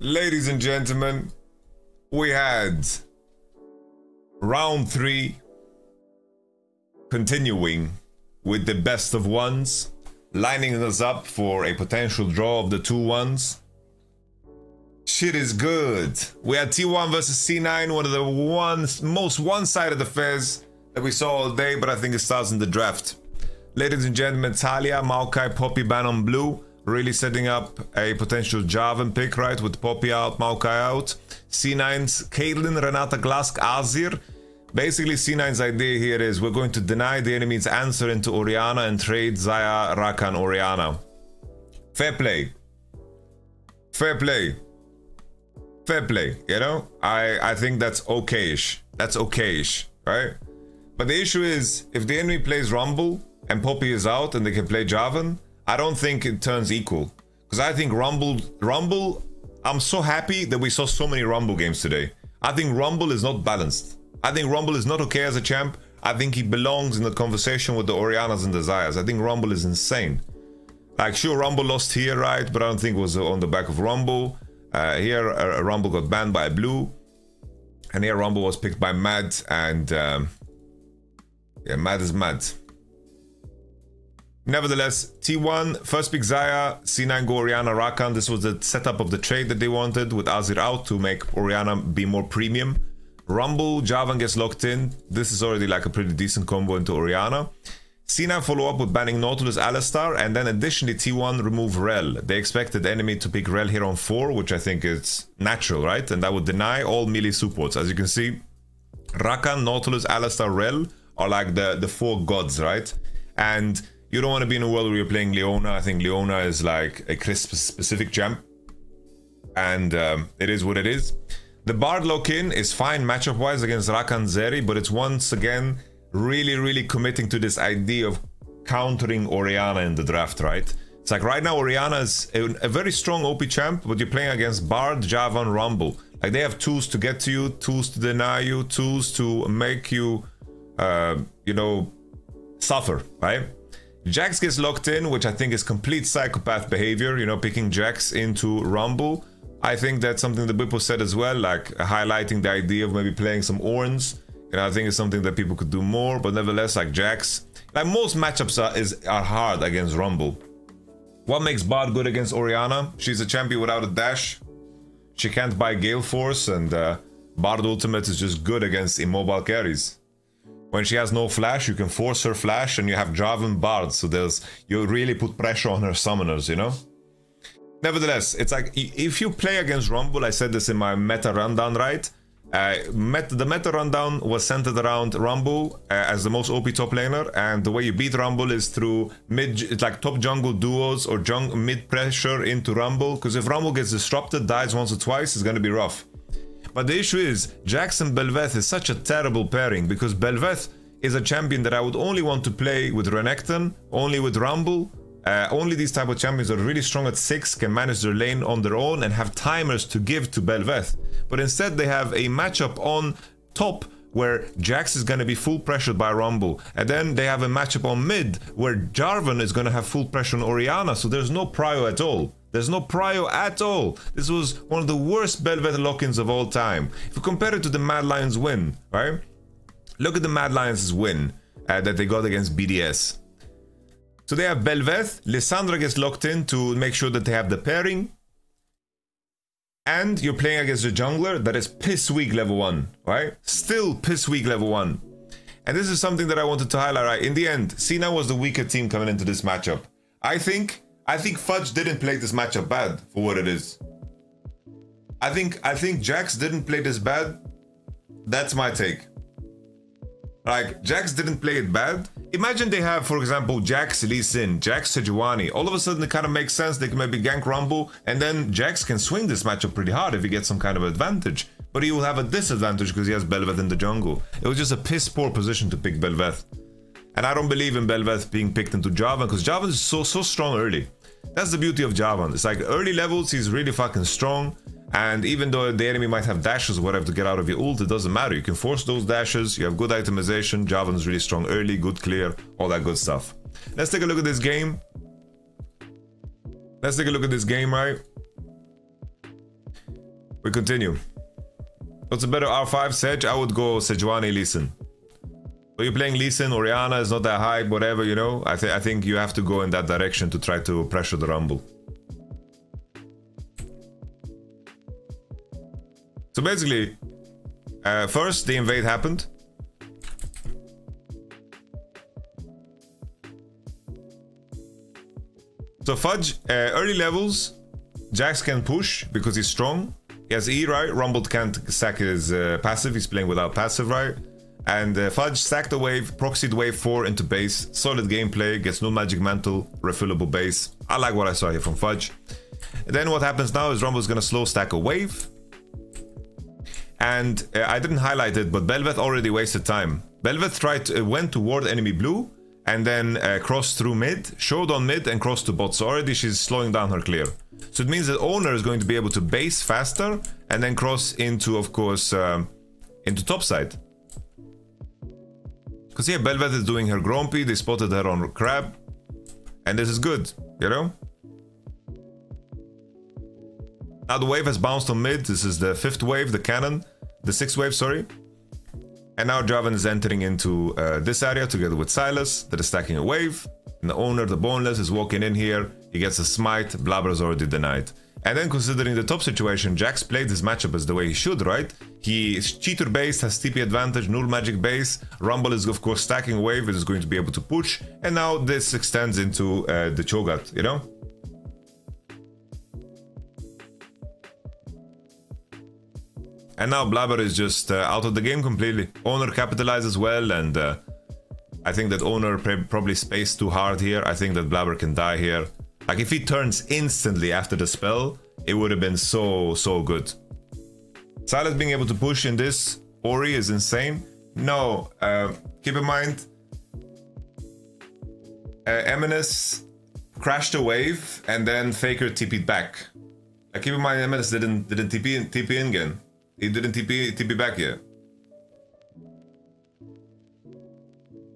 Ladies and gentlemen, we had round 3 continuing with the best of ones, lining us up for a potential draw of the 2-1s. Shit is good. We had T1 versus C9, one of the most one-sided affairs that we saw all day, but I think it starts in the draft. Ladies and gentlemen, Talia, Maokai, Poppy ban on blue. Really setting up a potential Javan pick, right? With Poppy out, Maokai out. C9's Caitlyn, Renata, Glask, Azir. Basically, C9's idea here is we're going to deny the enemy's answer into Orianna and trade Xayah, Rakan, Orianna. Fair play. Fair play. Fair play, you know? I think that's okayish. That's okayish, right? But the issue is, if the enemy plays Rumble and Poppy is out and they can play Javan, I don't think it turns equal. Because I think Rumble, I'm so happy that we saw so many Rumble games today. I think Rumble is not balanced. I think Rumble is not okay as a champ. I think he belongs in the conversation with the Oriannas and the Xayahs. I think Rumble is insane. Like, sure, Rumble lost here, right? But I don't think it was on the back of Rumble. Here, Rumble got banned by Blue. And here, Rumble was picked by Mad. And, yeah, Mad is Mad. Nevertheless, T1, first pick Xayah, C9 go Orianna, Rakan. This was the setup of the trade that they wanted with Azir out to make Orianna be more premium. Rumble, Javan gets locked in. This is already like a pretty decent combo into Orianna. C9 follow up with banning Nautilus, Alistar, and then additionally T1 remove Rel. They expected the enemy to pick Rel here on 4, which I think is natural, right? And that would deny all melee supports. As you can see, Rakan, Nautilus, Alistar, Rel are like the 4 gods, right? And you don't want to be in a world where you're playing Leona. I think Leona is like a crisp specific champ. And it is what it is. The Bard lock-in is fine matchup-wise against Rakan Zeri, but it's once again really committing to this idea of countering Orianna in the draft, right? It's like right now Orianna is a very strong OP champ, but you're playing against Bard, Javan, Rumble. Like they have tools to get to you, tools to deny you, tools to make you, you know, suffer, right? Jax gets locked in, which I think is complete psychopath behavior, you know, picking Jax into Rumble. I think that's something that Bippo said as well, like highlighting the idea of maybe playing some Orns. And I think it's something that people could do more, but nevertheless, like Jax, like most matchups are hard against Rumble. What makes Bard good against Orianna? She's a champion without a dash. She can't buy Gale Force, and Bard Ultimate is just good against immobile carries. When she has no flash, you can force her flash, and you have Javan Bard, so you really put pressure on her summoners, you know? Nevertheless, it's like, if you play against Rumble, I said this in my meta rundown, right? The meta rundown was centered around Rumble as the most OP top laner, and the way you beat Rumble is through it's like top jungle duos or mid pressure into Rumble, because if Rumble gets disrupted, dies once or twice, it's gonna be rough. But the issue is, Jax and Bel'Veth is such a terrible pairing, because Bel'Veth is a champion that I would only want to play with Renekton, only with Rumble. Only these type of champions are really strong at 6, can manage their lane on their own and have timers to give to Bel'Veth. But instead they have a matchup on top where Jax is going to be full pressured by Rumble. And then they have a matchup on mid where Jarvan is going to have full pressure on Orianna. So there's no prio at all. There's no prio at all. This was one of the worst Bel'Veth lock-ins of all time. If you compare it to the Mad Lions win, right? Look at the Mad Lions' win that they got against BDS. So they have Bel'Veth, Lissandra gets locked in to make sure that they have the pairing. And you're playing against a jungler that is piss weak level 1, right? Still piss weak level 1. And this is something that I wanted to highlight, right? In the end, Cena was the weaker team coming into this matchup. I think Fudge didn't play this matchup bad for what it is. I think Jax didn't play this bad. That's my take. Like, Jax didn't play it bad. Imagine they have, for example, Jax Lee Sin, Jax Sejuani. All of a sudden, it kind of makes sense. They can maybe gank Rumble, and then Jax can swing this matchup pretty hard if he gets some kind of advantage. But he will have a disadvantage because he has Bel'Veth in the jungle. It was just a piss-poor position to pick Bel'Veth. And I don't believe in Bel'Veth being picked into Javan, because Javan is so strong early. That's the beauty of Javan. It's like early levels, he's really fucking strong. And even though the enemy might have dashes or whatever to get out of your ult, it doesn't matter. You can force those dashes, you have good itemization, Javan's really strong early, good clear, all that good stuff. Let's take a look at this game. Let's take a look at this game, right? We continue. What's a better R5 Sedge? I would go Sejuani Lee Sin. So you're playing Lee Sin, Orianna is not that high, whatever, you know. I think you have to go in that direction to try to pressure the Rumble. So basically, first the invade happened. So Fudge, early levels, Jax can push because he's strong. He has E, right? Rumble can't sack his passive, he's playing without passive, right? And Fudge sacked the wave, proxied wave 4 into base. Solid gameplay, gets no magic mantle, refillable base. I like what I saw here from Fudge. And then what happens now is Rumble's gonna slow stack a wave. And I didn't highlight it, but Bel'Veth already wasted time. Bel'Veth went toward enemy blue, and then crossed through mid, showed on mid, and crossed to bot. So already she's slowing down her clear. So it means that Owner is going to be able to base faster, and then cross into, of course, into topside. Because yeah, Bel'Veth is doing her Grumpy, they spotted her on Crab, and this is good, you know? Now the wave has bounced on mid, this is the 5th wave, the cannon, the 6th wave, sorry. And now Javan is entering into this area together with Silas, that is stacking a wave. And the Owner, the Boneless, is walking in here, he gets a smite, Blabber is already denied. And then considering the top situation, Jax played this matchup as the way he should, right? He is cheater based, has TP advantage, null magic base. Rumble is of course stacking wave, it is going to be able to push. And now this extends into the Cho'Gath, you know? And now Blabber is just out of the game completely. Owner capitalizes well, and I think that Owner probably spaced too hard here. I think that Blabber can die here. Like if he turns instantly after the spell, it would have been so good. Silas being able to push in this Ori is insane. No, keep in mind, Eminus crashed a wave and then Faker TP'd back. Like keep in mind, Eminus didn't TP in again. He didn't TP back yet.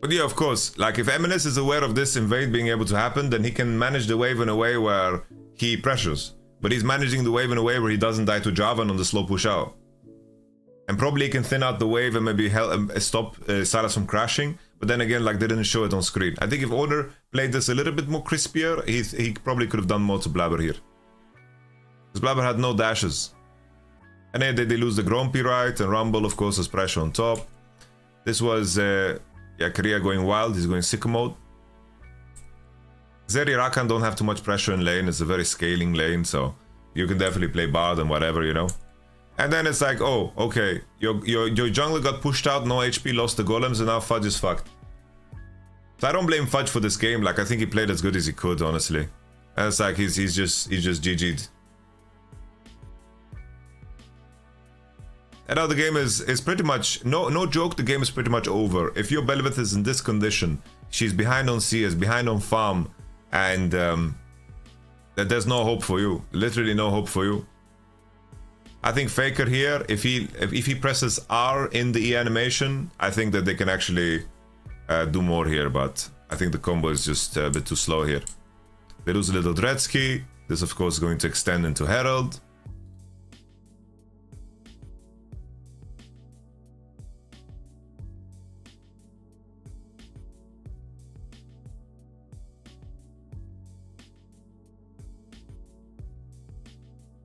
But yeah, of course, like if Eminus is aware of this invade being able to happen, then he can manage the wave in a way where he pressures. But he's managing the wave in a way where he doesn't die to Javan on the slow push out. And probably he can thin out the wave and maybe stop Silas from crashing. But then again, like they didn't show it on screen. I think if Owner played this a little bit more crispier, he probably could have done more to Blabber here. Because Blabber had no dashes. And then they lose the Grumpy, right? And Rumble, of course, has pressure on top. This was... yeah, Korea going wild, he's going sicko mode. Zeri Rakan don't have too much pressure in lane, it's a very scaling lane, so you can definitely play Bard and whatever, you know. And then it's like, oh, okay, your jungler got pushed out, no HP, lost the golems, and now Fudge is fucked. So I don't blame Fudge for this game, like I think he played as good as he could, honestly. And it's like he's just GG'd. And now the game is pretty much, no joke, the game is pretty much over. If your Bel'Veth is in this condition, she's behind on CS, behind on farm, and that there's no hope for you. Literally no hope for you. I think Faker here, if he presses R in the E animation, I think that they can actually do more here, but I think the combo is just a bit too slow here. They lose a little Dreadsky. This of course is going to extend into Herald.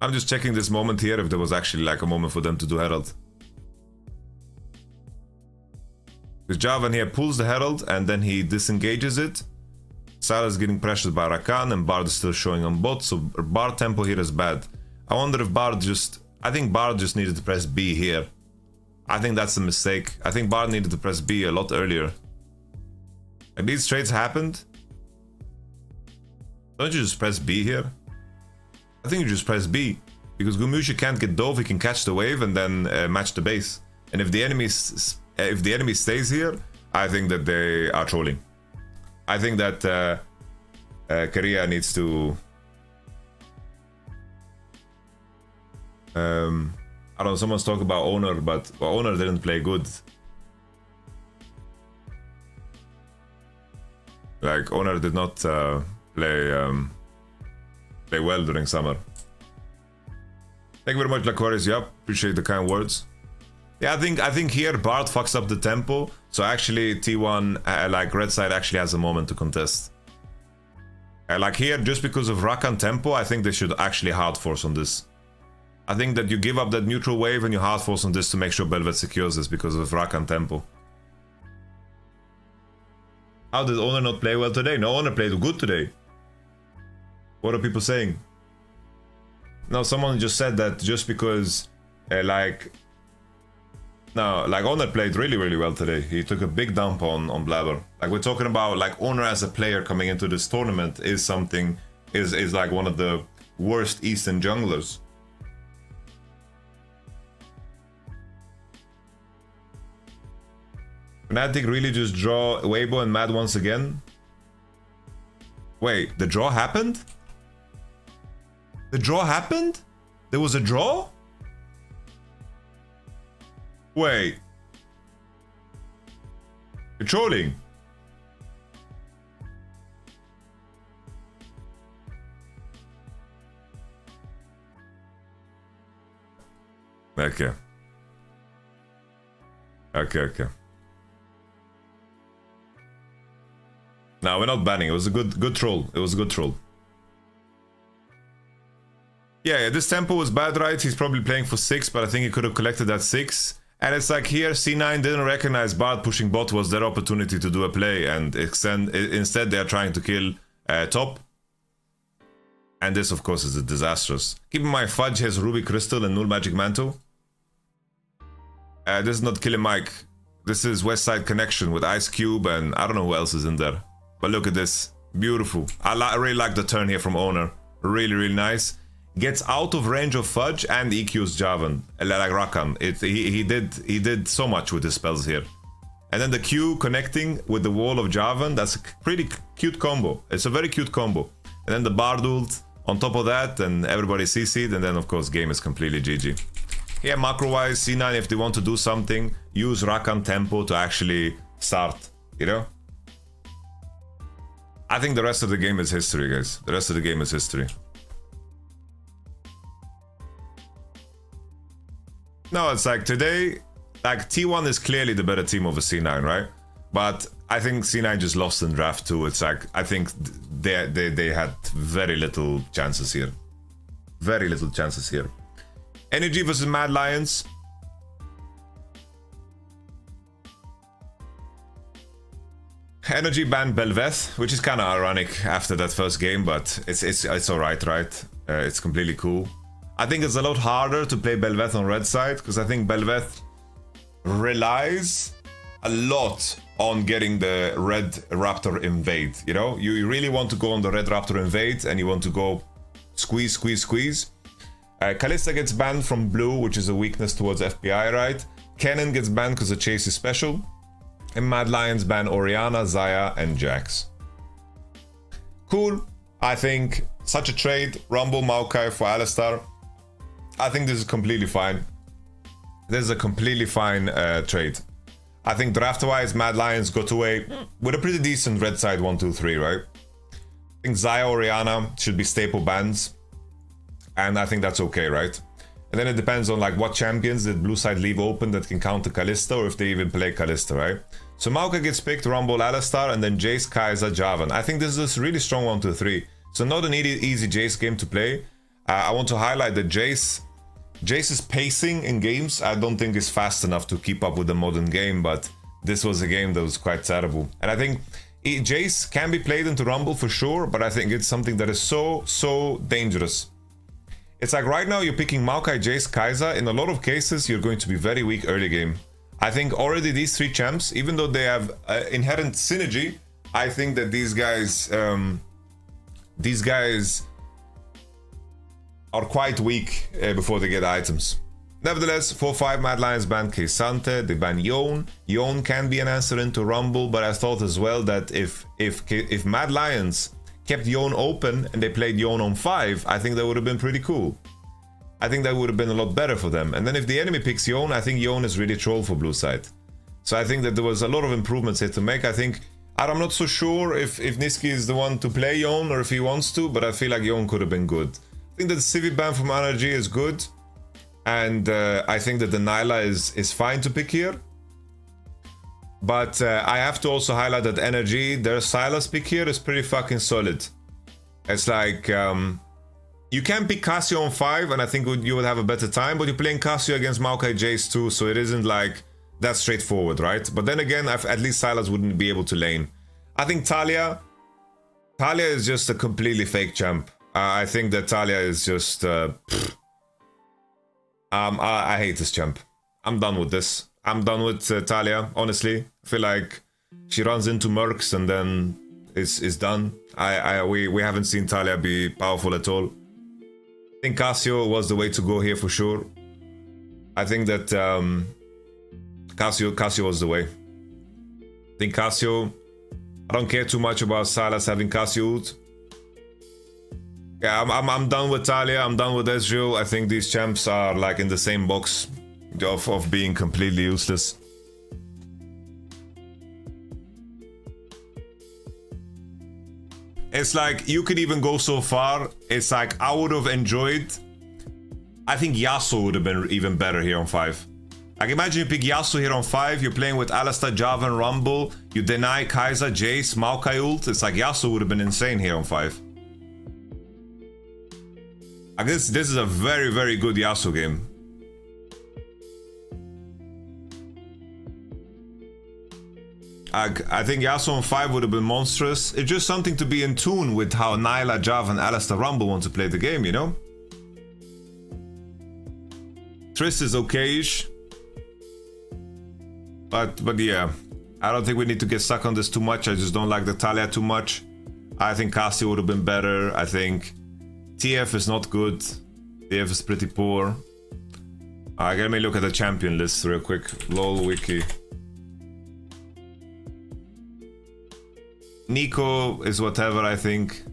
I'm just checking this moment here if there was actually like a moment for them to do Herald. Because Javan here pulls the Herald and then he disengages it. Silas getting pressured by Rakan and Bard is still showing on bot, so Bard tempo here is bad. I wonder if Bard just... I think Bard just needed to press B here. I think that's a mistake. I think Bard needed to press B a lot earlier. Like these trades happened. Don't you just press B here? I think you just press B, because Gumushi can't get dove, he can catch the wave and then match the base. And if the enemy stays here, I think that they are trolling. I think that Korea needs to... I don't know, someone's talking about Owner, but Owner didn't play good. Like, Owner did not play well during summer. Thank you very much, Lacoris. Yep, appreciate the kind words. Yeah, I think here Bard fucks up the tempo, so actually T1 like red side actually has a moment to contest. Like here, just because of Rakan tempo, I think they should actually hard force on this. I think that you give up that neutral wave and you hard force on this to make sure Bel'Veth secures this because of Rakan tempo. How did Owner not play well today? No, Owner played good today. What are people saying? No, someone just said that just because no, like Owner played really well today. He took a big dump on Blabber. Like we're talking about like Owner as a player coming into this tournament is something is like one of the worst Eastern junglers. Fnatic really just draw Weibo and Mad once again. Wait, the draw happened? The draw happened? There was a draw? Wait. You're trolling. Okay. Okay. No, we're not banning. It was a good troll. It was a good troll. Yeah, this tempo was bad, right? He's probably playing for 6, but I think he could have collected that 6. And it's like here, C9 didn't recognize Bard pushing bot was their opportunity to do a play, and instead they are trying to kill top. And this, of course, is disastrous. Keep in mind, Fudge has Ruby Crystal and Null Magic Mantle. This is not Killing Mike. This is West Side Connection with Ice Cube, and I don't know who else is in there. But look at this. Beautiful. I really like the turn here from Owner. Really nice. Gets out of range of Fudge and EQs Javan, like Rakan. He did so much with his spells here. And then the Q connecting with the wall of Javan, that's a pretty cute combo. It's a very cute combo. And then the Bard ult on top of that, and everybody CC'd, and then of course game is completely GG. Yeah, macro-wise, C9, if they want to do something, use Rakan tempo to actually start, you know? I think the rest of the game is history, guys. The rest of the game is history. No, it's like today, like T1 is clearly the better team over C9, right? But I think C9 just lost in draft 2. It's like, I think they had very little chances here. Very little chances here. Energy versus Mad Lions. Energy banned Bel'Veth, which is kind of ironic after that first game, but it's alright, right? It's completely cool. I think it's a lot harder to play Bel'Veth on red side, because I think Bel'Veth relies a lot on getting the red Raptor invade, you know? You really want to go on the red Raptor invade, and you want to go squeeze. Kalista gets banned from blue, which is a weakness towards FPI, right? Cannon gets banned because the chase is special. And Mad Lions ban Orianna, Xayah, and Jax. Cool. I think such a trade. Rumble, Maokai for Alistar. I think this is completely fine. This is a completely fine trade. I think draft-wise, Mad Lions got away with a pretty decent red side 1, 2, 3, right? I think Xayah, Orianna should be staple bans. And I think that's okay, right? And then it depends on like what champions did blue side leave open that can counter Kalista, or if they even play Kalista, right? So Maokai gets picked, Rumble, Alistar, and then Jace, Kai'Sa, Javan. I think this is a really strong 1, 2, 3. So not an easy Jace game to play. I want to highlight that Jace's pacing in games, I don't think is fast enough to keep up with the modern game, but this was a game that was quite terrible. And I think Jace can be played into Rumble for sure, but I think it's something that is so dangerous. It's like right now you're picking Maokai, Jace, Kai'Sa. In a lot of cases, you're going to be very weak early game. I think already these 3 champs, even though they have inherent synergy, I think that these guys are quite weak before they get items. Nevertheless, 4-5 Mad Lions ban K'Sante, they ban Yone. Yone can be an answer into Rumble, but I thought as well that if Mad Lions kept Yone open and they played Yone on 5, I think that would have been pretty cool. I think that would have been a lot better for them. And then if the enemy picks Yone, I think Yone is really troll for blue side. So I think that there was a lot of improvements here to make. I'm not so sure if Niski is the one to play Yone or if he wants to, but I feel like Yone could have been good. I think that the Civi ban from Energy is good. And I think that the Nyla is fine to pick here. But I have to also highlight that energy, their Sylas pick here is pretty fucking solid. It's like, you can pick Cassio on 5 and I think you would have a better time, but you're playing Cassio against Maokai Jace too, so it isn't like that straightforward, right? But then again, at least Sylas wouldn't be able to lane. I think Talia is just a completely fake champ. I think that Talia is just... I hate this champ. I'm done with this. I'm done with Talia, honestly. I feel like she runs into Mercs and then it's done. We haven't seen Talia be powerful at all. I think Cassio was the way to go here for sure. I think that Cassio was the way. I think Cassio... I don't care too much about Sylas having Cassio ult. Yeah, I'm done with Talia, I'm done with Ezreal. I think these champs are like in the same box of being completely useless. It's like, you could even go so far, it's like, I would have enjoyed... I think Yasuo would have been even better here on 5. Like, imagine you pick Yasuo here on 5, you're playing with Alistar, Jarvan, Rumble, you deny Kai'Sa, Jace, Maokai ult. It's like, Yasuo would have been insane here on 5. Like, this is a very, very good Yasuo game. I think Yasuo on 5 would have been monstrous. It's just something to be in tune with how Nyla, Jarvan, Alistar, Rumble want to play the game, you know? Triss is okay-ish. But yeah, I don't think we need to get stuck on this too much. I just don't like the Talia too much. I think Cassio would have been better. I think TF is not good. TF is pretty poor. Let me look at the champion list real quick. LOL wiki. Nico is whatever, I think.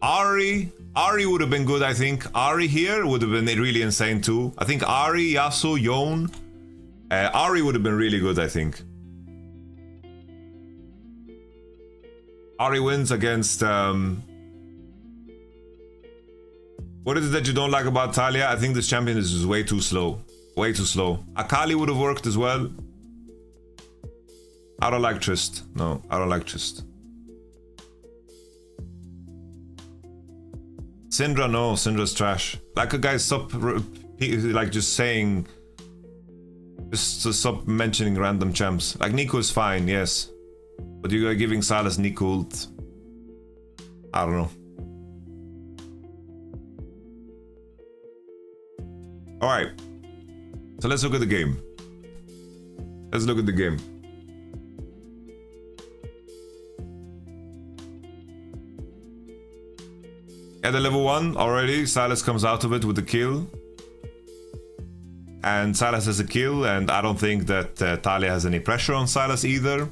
Ari would have been good, I think. Ari here would have been really insane too. I think Ari, Yasuo, Yone. Ari would have been really good, I think. Ari wins against... What is it that you don't like about Talia? I think this champion is just way too slow. Way too slow. Akali would have worked as well. I don't like Trist. No, I don't like Trist. Syndra, no, Syndra's trash. Like, a guy stop, like, just saying... Just to stop mentioning random champs. Like, Nico is fine, yes. But you are giving Sylas Nico ult. I don't know. Alright. So let's look at the game. Let's look at the game. At the level 1 already, Sylas comes out of it with a kill. And Sylas has a kill, and I don't think that Talia has any pressure on Sylas either.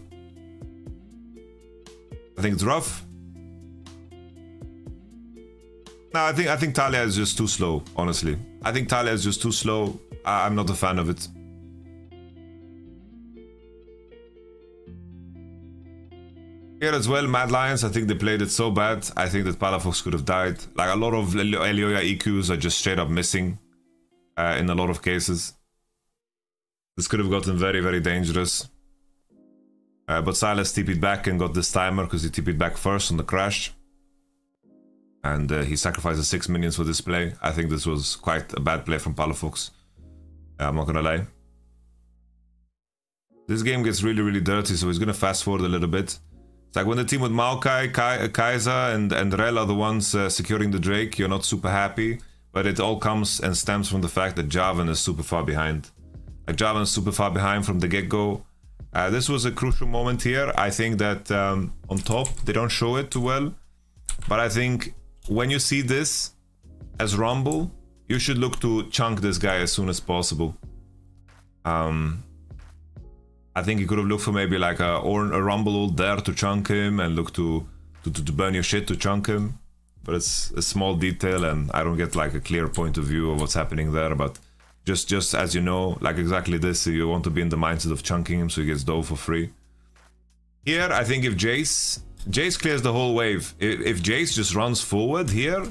I think it's rough. No, I think Talia is just too slow, honestly. I think Talia is just too slow. I'm not a fan of it. Here as well, Mad Lions, I think they played it so bad. I think that Palafox could have died. Like, a lot of Elioya EQs are just straight up missing in a lot of cases. This could have gotten very, very dangerous. But Sylas TP'd back and got this timer because he TP'd back first on the crash. And he sacrificed the 6 minions for this play. I think this was quite a bad play from Palafox. I'm not gonna lie. This game gets really, really dirty, so he's gonna fast forward a little bit. It's like when the team with Maokai, Kai'Sa and Rel are the ones securing the Drake, you're not super happy. But it all comes and stems from the fact that Jarvan is super far behind. Like, Jarvan is super far behind from the get-go. This was a crucial moment here. I think that on top, they don't show it too well. But I think when you see this as Rumble, you should look to chunk this guy as soon as possible. I think you could have looked for maybe like a Rumble ult there to chunk him and look to burn your shit to chunk him. But it's a small detail and I don't get like a clear point of view of what's happening there. But just as you know, like exactly this, you want to be in the mindset of chunking him so he gets dove for free. Here, I think if Jace clears the whole wave, if Jace just runs forward here,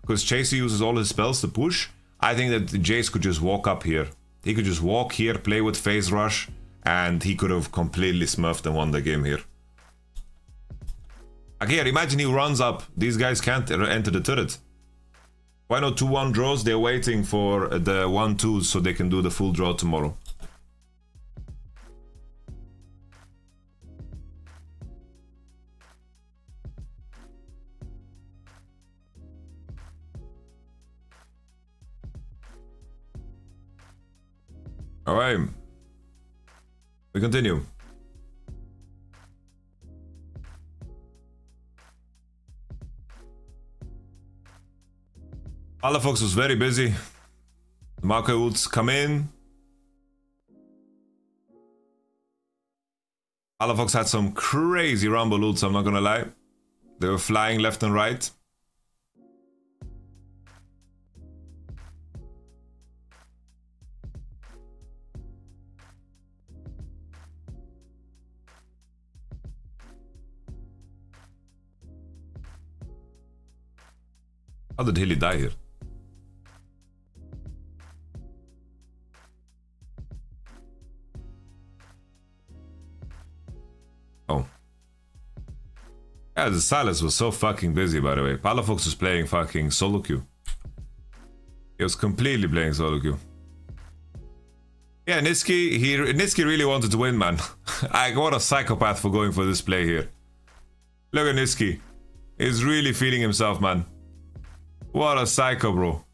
because Chaser uses all his spells to push, I think that Jace could just walk up here. He could just walk here, play with phase rush, and he could have completely smurfed and won the game here. Like here, imagine he runs up. These guys can't enter the turret. Why not 2-1 draws? They're waiting for the 1-2s so they can do the full draw tomorrow. Alright. We continue. Palafox was very busy. The Marco ults come in. Palafox had some crazy rumble ults, I'm not gonna lie. They were flying left and right. How did Hilly die here? Oh. Yeah, the Silas was so fucking busy, by the way. Palafox was playing fucking solo queue. He was completely playing solo queue. Yeah, Niski really wanted to win, man. What a psychopath for going for this play here. Look at Niski. He's really feeling himself, man. What a psycho, bro.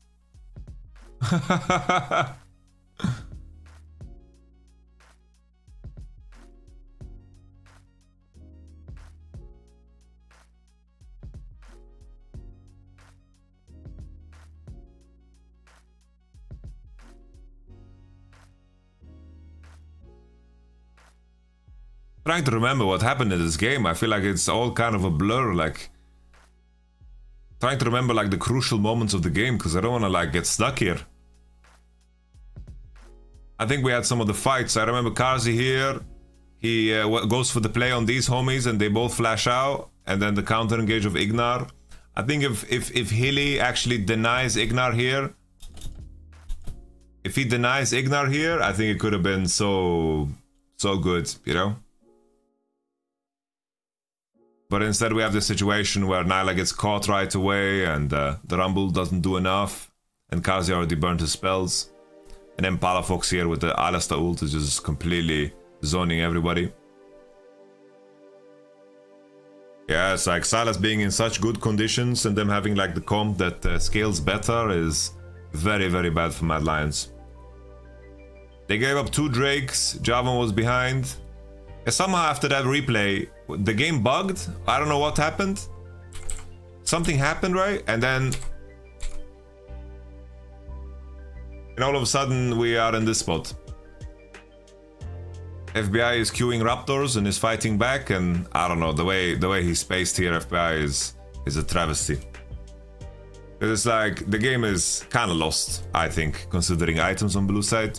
Trying to remember what happened in this game. I feel like it's all kind of a blur, like trying to remember like the crucial moments of the game, because I don't want to like get stuck here. I think we had some of the fights. I remember Karzi here. He goes for the play on these homies and they both flash out, and then the counter engage of Ignar. I think if Hilly actually denies Ignar here, if he denies Ignar here, I think it could have been so good, you know. But instead we have this situation where Nyla gets caught right away and the Rumble doesn't do enough, and Kazi already burned his spells. And then Palafox here with the Alasta ult is just completely zoning everybody. Yeah, it's like Silas being in such good conditions and them having like the comp that scales better is very, very bad for Mad Lions. They gave up 2 Drakes, Javan was behind. And somehow after that replay, the game bugged. I don't know what happened. Something happened, right? And then all of a sudden we are in this spot. FBI is queuing Raptors and is fighting back, and I don't know, the way he's spaced here, FBI is a travesty. It's like the game is kind of lost, I think, considering items on blue side.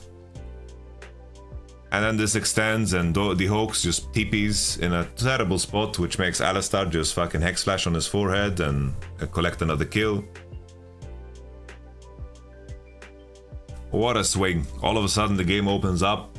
And then this extends and the Hawks just TPs in a terrible spot, which makes Alistar just fucking Hex Flash on his forehead and collect another kill. What a swing. All of a sudden the game opens up.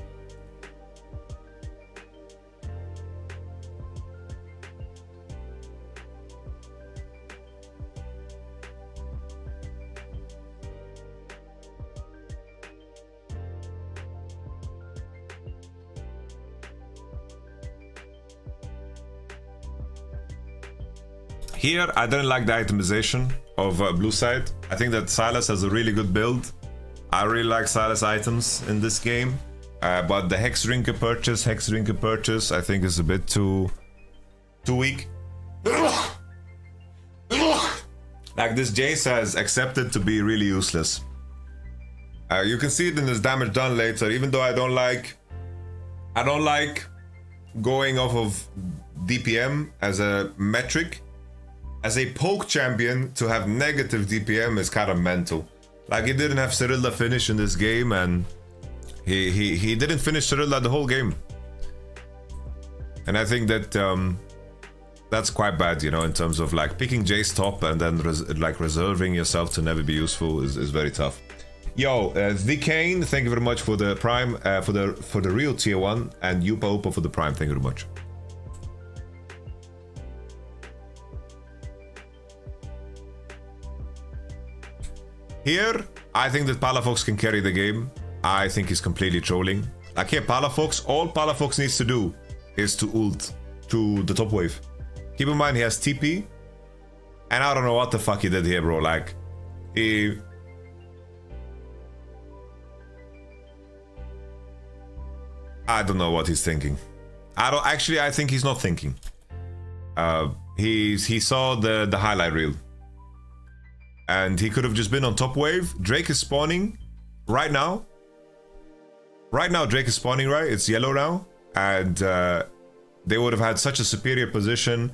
Here, I don't like the itemization of blue side. I think that Silas has a really good build. I really like Silas items in this game. But the Hex Drinker purchase, I think is a bit too weak. Like this Jace has accepted to be really useless. You can see it in his damage done later, even though I don't like going off of DPM as a metric. As a poke champion, to have negative DPM is kind of mental. Like, he didn't have Cyrilla finish in this game, and he didn't finish Cyrilla the whole game. And I think that that's quite bad, you know, in terms of like picking Jace top and then reserving yourself to never be useful is very tough. Yo, the Kane, thank you very much for the prime, for the real tier 1, and Yupa Upa for the prime, thank you very much. Here, I think that Palafox can carry the game. I think he's completely trolling. Like here, Palafox, all Palafox needs to do is to ult to the top wave. Keep in mind he has TP, and I don't know what the fuck he did here, bro. Like, I don't know what he's thinking. I think he's not thinking. He saw the highlight reel. And he could have just been on top wave. Drake is spawning right now. Right now, Drake is spawning, right? It's yellow now. And they would have had such a superior position.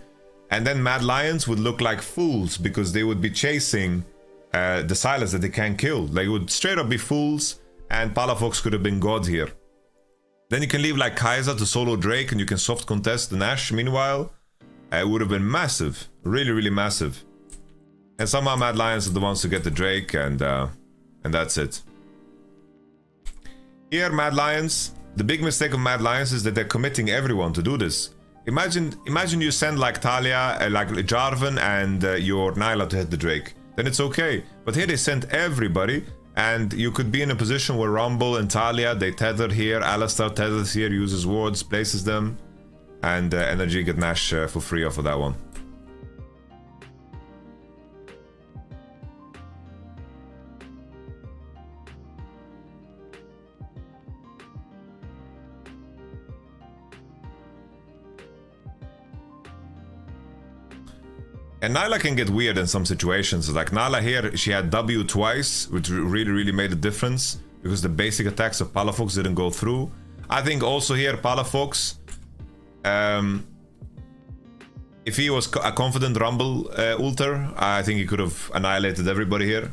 And then Mad Lions would look like fools because they would be chasing the Silas that they can't kill. They would straight up be fools. And Palafox could have been God here. Then you can leave like Kaiser to solo Drake and you can soft contest the Nash. Meanwhile, it would have been massive. Really, really massive. And somehow Mad Lions are the ones to get the Drake, and that's it. Here, Mad Lions, the big mistake of Mad Lions is that they're committing everyone to do this. Imagine you send like Talia, like Jarvan and your Nyla to hit the Drake. Then it's okay. But here they sent everybody, and you could be in a position where Rumble and Talia, they tether here, Alistar tethers here, uses wards, places them, and Energy get Nash for free off of that one. And Nyla can get weird in some situations. Like Nyla here, she had W twice, which really made a difference because the basic attacks of Palafox didn't go through. I think also here Palafox, if he was a confident Rumble ulter, I think he could have annihilated everybody here.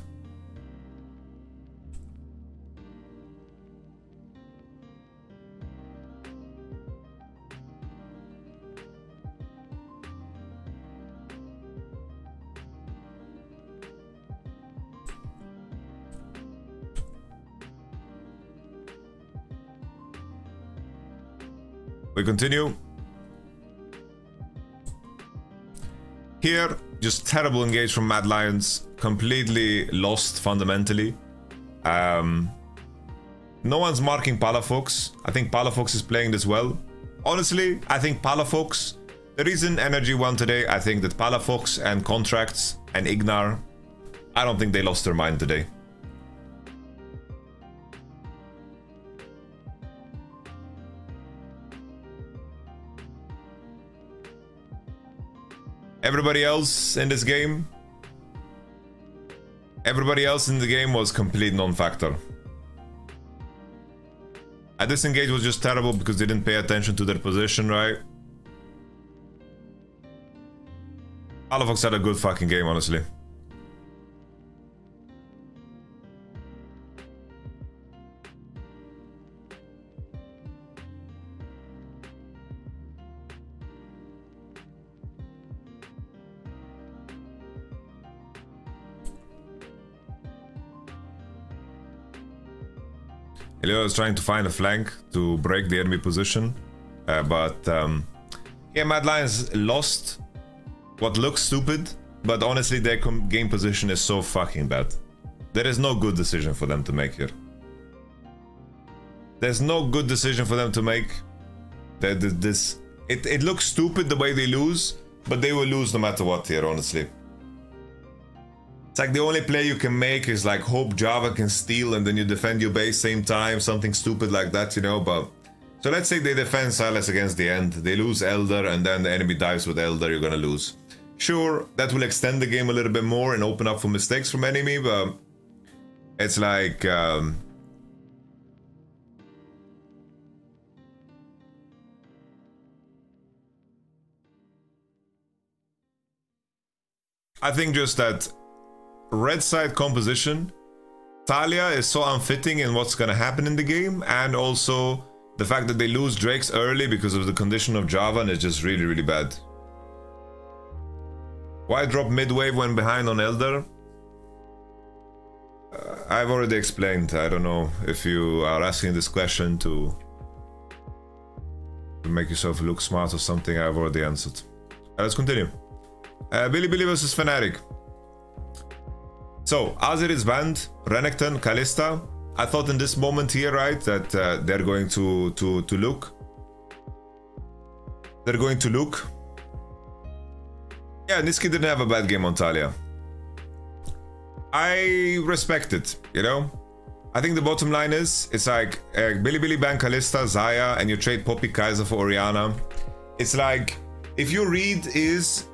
We continue. Here, just terrible engage from Mad Lions. Completely lost fundamentally. No one's marking Palafox. I think Palafox is playing this well. Honestly, I think Palafox, the reason Energy won today, I think that Palafox and Contracts and Ignar, I don't think they lost their mind today. Everybody else in this game, was complete non-factor. And this engage was just terrible because they didn't pay attention to their position, right? Palafox had a good fucking game, honestly. Elio is trying to find a flank to break the enemy position, but yeah, Mad Lions lost what looks stupid, but honestly their game position is so fucking bad. There is no good decision for them to make here. There's no good decision for them to make. It looks stupid the way they lose, but they will lose no matter what here, honestly. It's like the only play you can make is like hope Java can steal and then you defend your base same time, something stupid like that, you know, but... So let's say they defend Silas against the end, they lose Elder and then the enemy dives with Elder, you're gonna lose. Sure, that will extend the game a little bit more and open up for mistakes from enemy, but... It's like... I think just that red side composition, Talia is so unfitting in what's gonna happen in the game, and also the fact that they lose Drakes early because of the condition of Javan is just really bad. Why drop mid wave when behind on Elder? I've already explained. I don't know if you are asking this question to make yourself look smart or something. I've already answered. Let's continue. Billy versus Fnatic. So, Azir is banned, Renekton, Kalista. I thought in this moment here, right, that they're going to look. They're going to look. Yeah, Niski didn't have a bad game on Talia. I respect it, you know? I think the bottom line is, it's like Billy ban Kalista, Xayah, and you trade Poppy Kaiser for Orianna. It's like, if your read is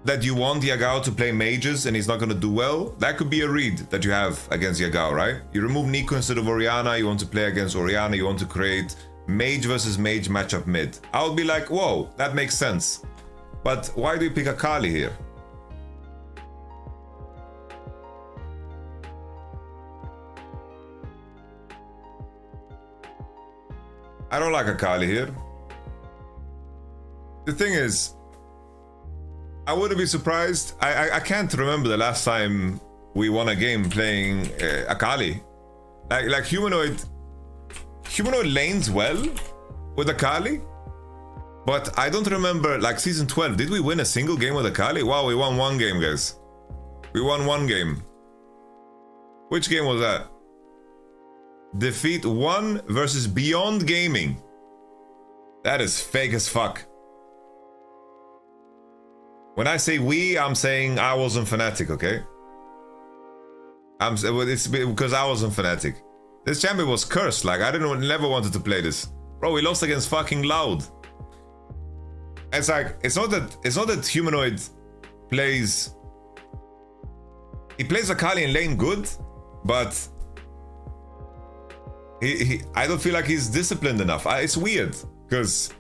that you want Yagao to play mages and he's not going to do well, that could be a read that you have against Yagao, right? You remove Nico instead of Orianna, you want to play against Orianna, you want to create mage versus mage matchup mid. I would be like, whoa, that makes sense. But why do you pick Akali here? I don't like Akali here. The thing is, I wouldn't be surprised. I can't remember the last time we won a game playing Akali. Like humanoid lanes well with Akali, but I don't remember, like season 12, did we win a single game with Akali? Wow, we won one game, guys. We won one game. Which game was that? Defeat 1 versus Beyond Gaming. That is fake as fuck. When I say we, I'm saying I wasn't Fnatic, okay? It's because I wasn't Fnatic. This champion was cursed. Like, I never wanted to play this. Bro, we lost against fucking Loud. It's like, it's not that Humanoid plays. He plays Akali in lane good, but I don't feel like he's disciplined enough. It's weird, because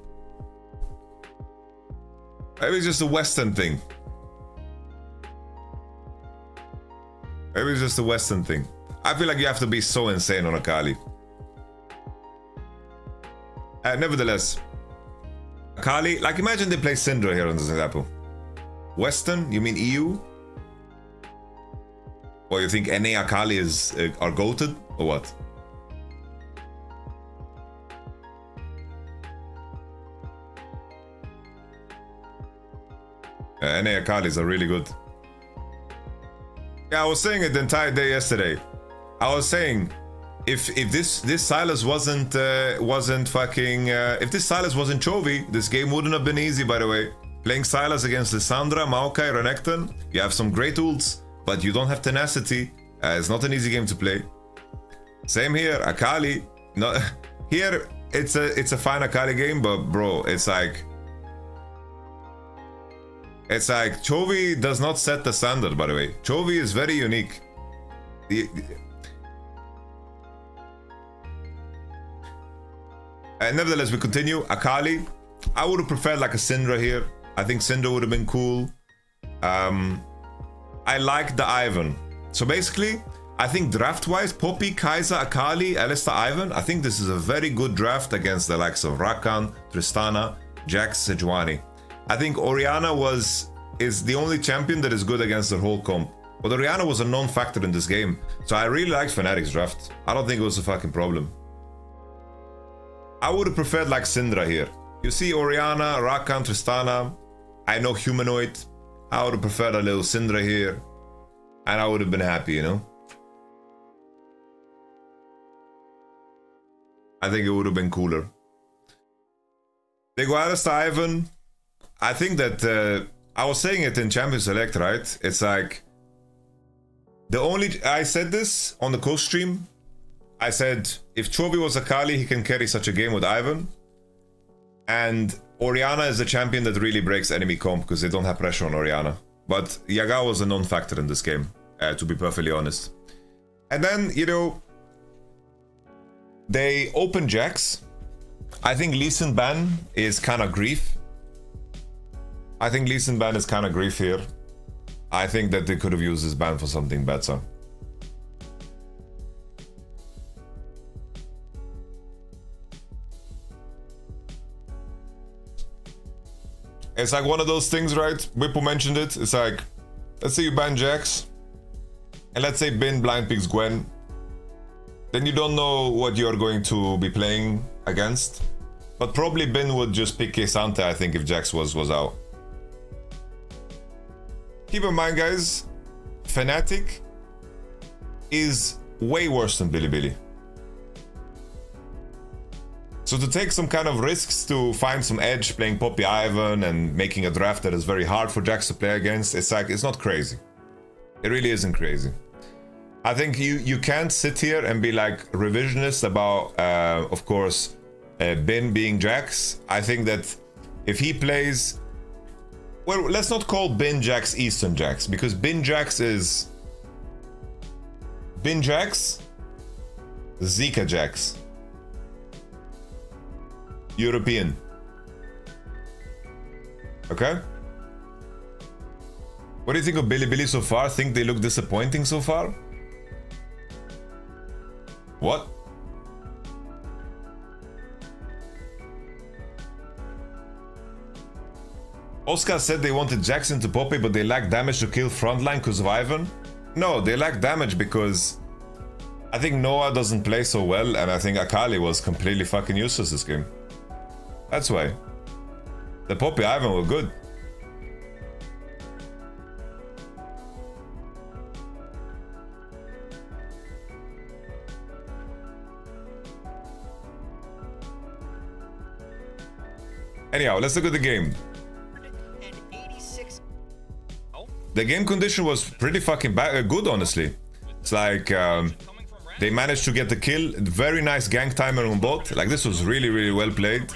maybe it's just a Western thing. Maybe it's just a Western thing. I feel like you have to be so insane on Akali. Nevertheless, Akali, like imagine they play Syndra here in this example. Western, you mean EU? Or you think NA Akali are goated, or what? NA Akalis are really good. Yeah, I was saying it the entire day yesterday. I was saying, if this Sylas wasn't fucking if this Sylas wasn't Chovy, this game wouldn't have been easy. By the way, playing Sylas against Lissandra, Maokai, Renekton, you have some great ults, but you don't have tenacity. It's not an easy game to play. Same here, Akali. No, here it's a fine Akali game, but bro, it's like Chovy does not set the standard. By the way, Chovy is very unique. And nevertheless, we continue. Akali, I would have preferred like a Syndra here. I think Syndra would have been cool. I like the Ivan. So basically, I think draft-wise, Poppy, Kaiser, Akali, Alistar, Ivan, I think this is a very good draft against the likes of Rakan, Tristana, Jax, Sejuani. I think Orianna is the only champion that is good against the whole comp. But Orianna was a non-factor in this game. So I really liked Fnatic's draft. I don't think it was a fucking problem. I would have preferred like Syndra here. You see Orianna, Rakan, Tristana. I know Humanoid. I would have preferred a little Syndra here. And I would have been happy, you know? I think it would have been cooler. They go Alistar, Ivan. I think that I was saying it in Champion Select, right? It's like I said this on the co-stream. I said if Chovy was Akali, he can carry such a game with Ivan. And Orianna is the champion that really breaks enemy comp because they don't have pressure on Orianna. But Yagao was a non-factor in this game, to be perfectly honest. And then, you know, they open Jax. I think Lee Sin ban is kind of grief. I think Lee Sin ban is kind of grief here. I think that they could have used this ban for something better. It's like one of those things, right? Whippo mentioned it. It's like, let's say you ban Jax. and let's say Bin blind picks Gwen, then you don't know what you're going to be playing against. But probably Bin would just pick Santa, I think, if Jax was out. Keep in mind, guys, Fnatic is way worse than Bilibili. So to take some kind of risks to find some edge playing Poppy Ivan and making a draft that is very hard for Jax to play against, it's like, it's not crazy. It really isn't crazy. I think you can't sit here and be like revisionist about, of course, Bin being Jax. I think that if he plays, well, let's not call Bin Jax Eastern Jax, because Bin Jax is Bin Jax, Zika Jax, European. Okay? What do you think of Bilibili so far? Think they look disappointing so far? What? Oscar said they wanted Jackson to Poppy, but they lack damage to kill frontline because of Ivan. No, they lack damage because I think Noah doesn't play so well, and I think Akali was completely fucking useless this game. That's why. The Poppy Ivan were good. Anyhow, let's look at the game. The game condition was pretty fucking good, honestly. It's like they managed to get the kill. Very nice gank timer on bot. Like, this was really, really well played.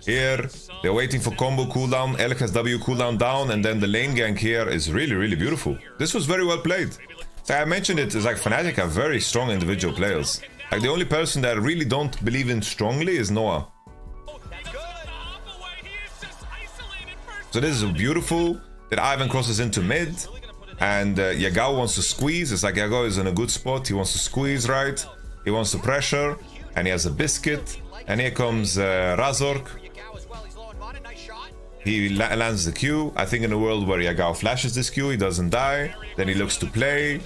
Here, they're waiting for combo cooldown, LKSW cooldown down, and then the lane gank here is really, really beautiful. This was very well played. So I mentioned it, it's like Fnatic are very strong individual players. Like, the only person that I really don't believe in strongly is Noah. So this is beautiful that Ivan crosses into mid, and Yagao wants to squeeze. It's like Yagao is in a good spot. He wants to squeeze, right? He wants to pressure, and he has a biscuit. And here comes Razork. He lands the Q. I think in a world where Yagao flashes this Q, he doesn't die. Then he looks to play.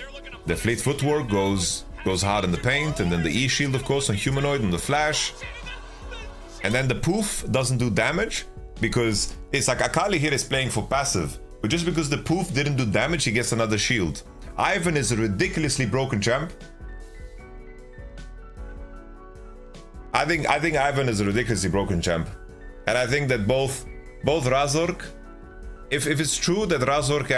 The fleet footwork goes hard in the paint, and then the E shield, of course, on Humanoid on the flash. And then the poof doesn't do damage, because it's like Akali here is playing for passive. But just because the poof didn't do damage, he gets another shield. Ivan is a ridiculously broken champ. I think Ivan is a ridiculously broken champ. And I think that both Razork, if it's true that Razork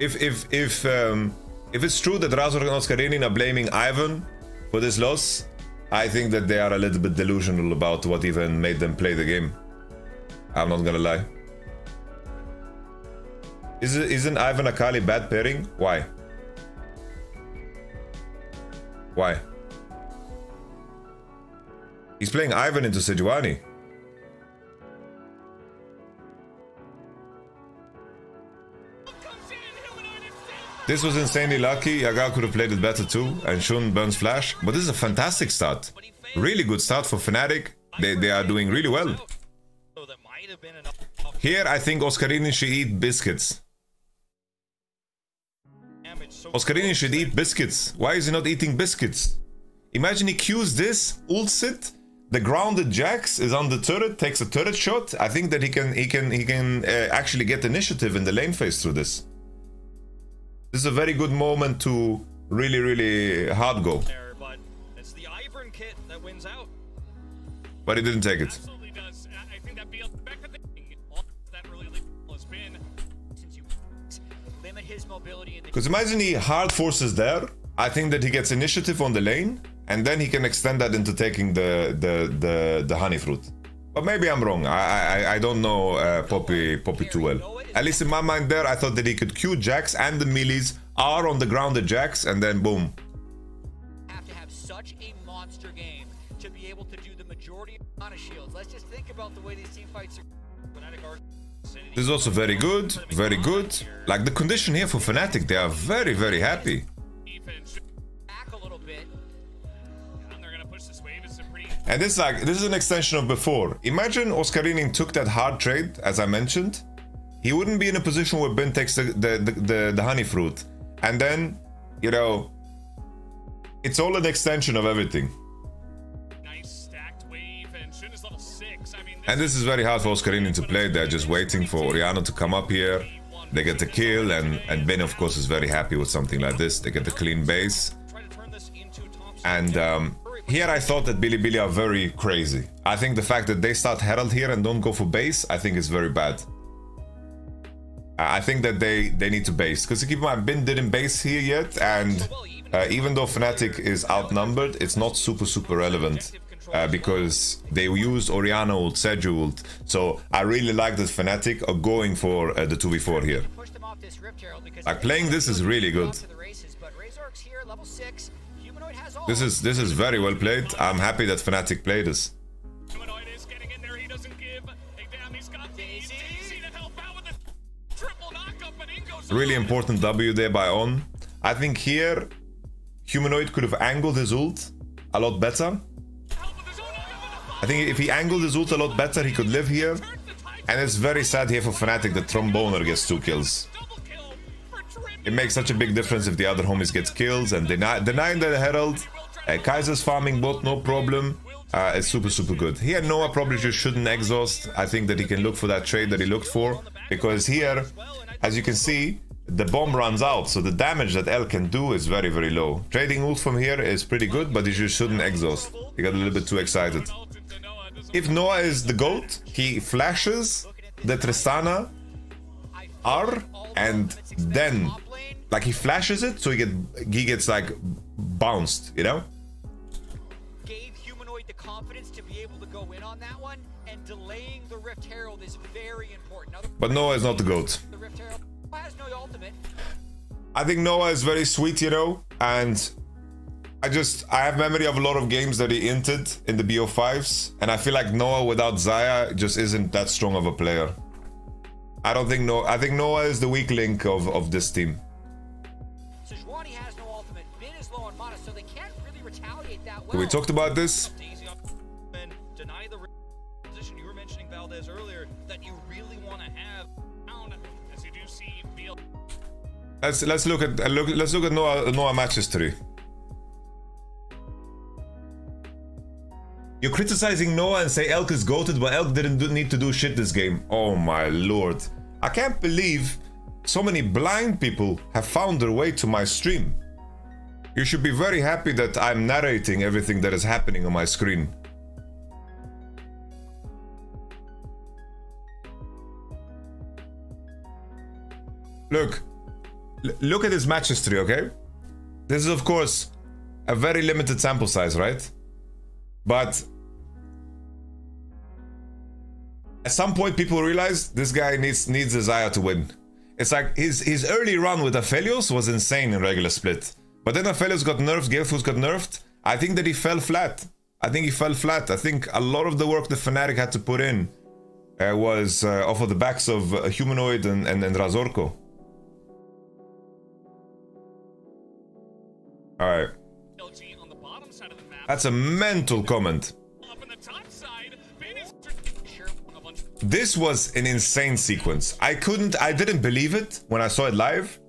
if it's true that Razork and Oscarinin are blaming Ivan for this loss, I think that they are a little bit delusional about what even made them play the game. I'm not gonna lie. Isn't Ivan Akali bad pairing? Why? Why? He's playing Ivan into Sejuani. This was insanely lucky. Yagao could have played it better too, and Shun burns flash. But this is a fantastic start. Really good start for Fnatic. They are doing really well. Here, I think Oscarinin should eat biscuits. Oscarinin should eat biscuits. Why is he not eating biscuits? Imagine he Qs this, ults it. The grounded Jax is on the turret, takes a turret shot. I think that he can actually get initiative in the lane phase through this. This is a very good moment to really hard go. But it's the Ivern kit that wins out. But he didn't take it. Absolutely does. I think that feels back to the that really has been since you limit his mobility. Because imagine he hard forces there. I think that he gets initiative on the lane, and then he can extend that into taking the honey fruit. But maybe I'm wrong. I don't know Poppy too well. At least in my mind there, I thought that he could Q Jax and the melees are on the grounded Jax, and then boom. Have to have such a monster game to be able to do the majority of shields. Let's just think about the way these team fights are. This is also very good, very good. Like the condition here for Fnatic, they are very happy. Back a little bit. And this is an extension of before. Imagine Oscarinin took that hard trade, as I mentioned, he wouldn't be in a position where Ben takes the honey fruit. And then, you know, it's all an extension of everything. Nice stacked wave, and Shin is level 6. I mean, And this is very hard for Oscarinin to play. They're just waiting for Oriana to come up here. They get the kill, and Ben, of course, is very happy with something like this. They get the clean base. And here I thought that Bilibili are very crazy. I think the fact that they start Herald here and don't go for base, I think is very bad. I think that they need to base. Because keep in mind, Ben didn't base here yet, and even though Fnatic is outnumbered, it's not super relevant. Because they used Oriana ult, Seju ult. So I really like that Fnatic are going for the 2v4 here. Like, playing this is really good. This is very well played. I'm happy that Fnatic played this. Really important W there by On. I think here Humanoid could have angled his ult a lot better. I think if he angled his ult a lot better, he could live here. And it's very sad here for Fnatic that Tromboner gets 2 kills. It makes such a big difference if the other homies gets kills, and denying the Herald. Kaiser's farming bot, no problem. It's super good. Here Noah probably just shouldn't exhaust. I think that he can look for that trade that he looked for. Because here, as you can see, the bomb runs out. So the damage that L can do is very low. Trading ult from here is pretty good, but he just shouldn't exhaust. He got a little bit too excited. If Noah is the GOAT, he flashes the Tristana R, and then, like, he flashes it, so he gets like bounced, you know? Gave Humanoid the confidence to be able to go in on that one, and delaying the Rift Herald is very important. But Noah is not the GOAT. The Rift Herald has no ultimate. I think Noah is very sweet, you know, and I have memory of a lot of games that he inted in the BO5s, and I feel like Noah without Xayah just isn't that strong of a player. I think Noah is the weak link of this team. Sejuani has no ultimate. Bin is low on mana, so they can't really retaliate that well. We talked about this. Deny the position you were mentioning, Valdez, earlier, that you really want to have down, as you do see Beal. Let's look at Noah match history. You're criticizing Noah and say Elk is goated, but Elk didn't need to do shit this game. Oh my lord. I can't believe so many blind people have found their way to my stream. You should be very happy that I'm narrating everything that is happening on my screen. Look at his match history, okay? This is, of course, a very limited sample size, right? But at some point, people realize this guy needs a Xayah to win. It's like his early run with Aphelios was insane in regular split. But then Aphelios got nerfed, Galefoos got nerfed. I think that he fell flat. I think a lot of the work the Fnatic had to put in was off of the backs of Humanoid and Razorko. Alright. That's a mental comment. This was an insane sequence. I didn't believe it when I saw it live.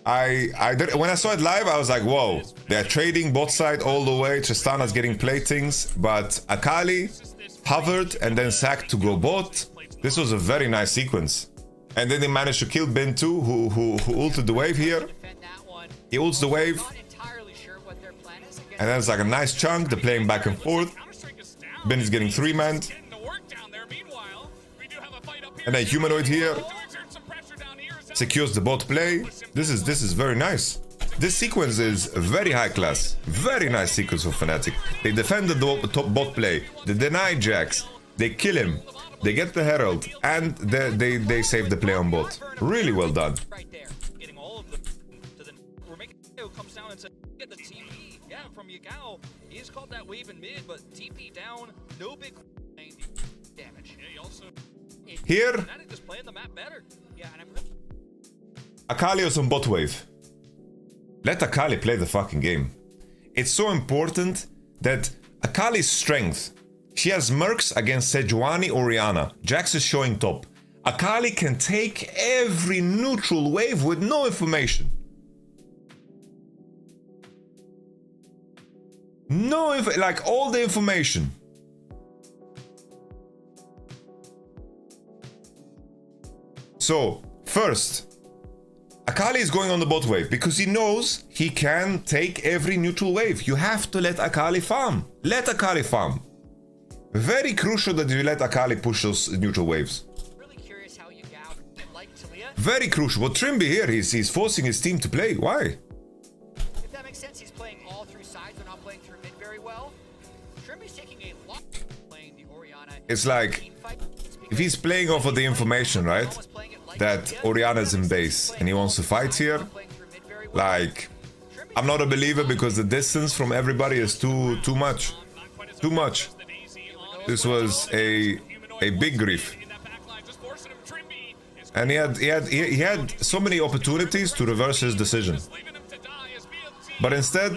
When I saw it live, I was like, whoa, they're trading bot side all the way. Tristana's getting platings, but Akali hovered and then sacked to go bot. This was a very nice sequence. And then they managed to kill Ben too, who ulted the wave here. He ults the wave. And then it's like a nice chunk. They're playing back and forth. Ben is getting 3-manned. And then Humanoid here secures the bot play. This is very nice. This sequence is very high class. Very nice sequence of Fnatic. They defend the top bot play. They deny Jax. They kill him. They get the Herald. And they save the play on bot. Really well done. He's called that wave in mid, but DP down, no big damage. Yeah, he also here just playing the map better. Yeah, and Akali is on bot wave. Let Akali play the fucking game. It's so important that Akali's strength, She has Mercs against Sejuani or Orianna. Jax is showing top. Akali can take every neutral wave with no information. Like all the information. So, first, Akali is going on the bot wave because he knows he can take every neutral wave. You have to let Akali farm. Let Akali farm. Very crucial that you let Akali push those neutral waves. Really curious how you like Talia. Very crucial. But Trimby here, he's forcing his team to play. Why? If that makes sense, he's playing all through sides. They're not playing through mid very well. Trimby's taking a lot playing the Orianna. It's like, if he's playing off of the information, right? That Orianna's in base and he wants to fight here. Like, I'm not a believer because the distance from everybody is too much. Too much. This was a big grief. And he had so many opportunities to reverse his decision. But instead,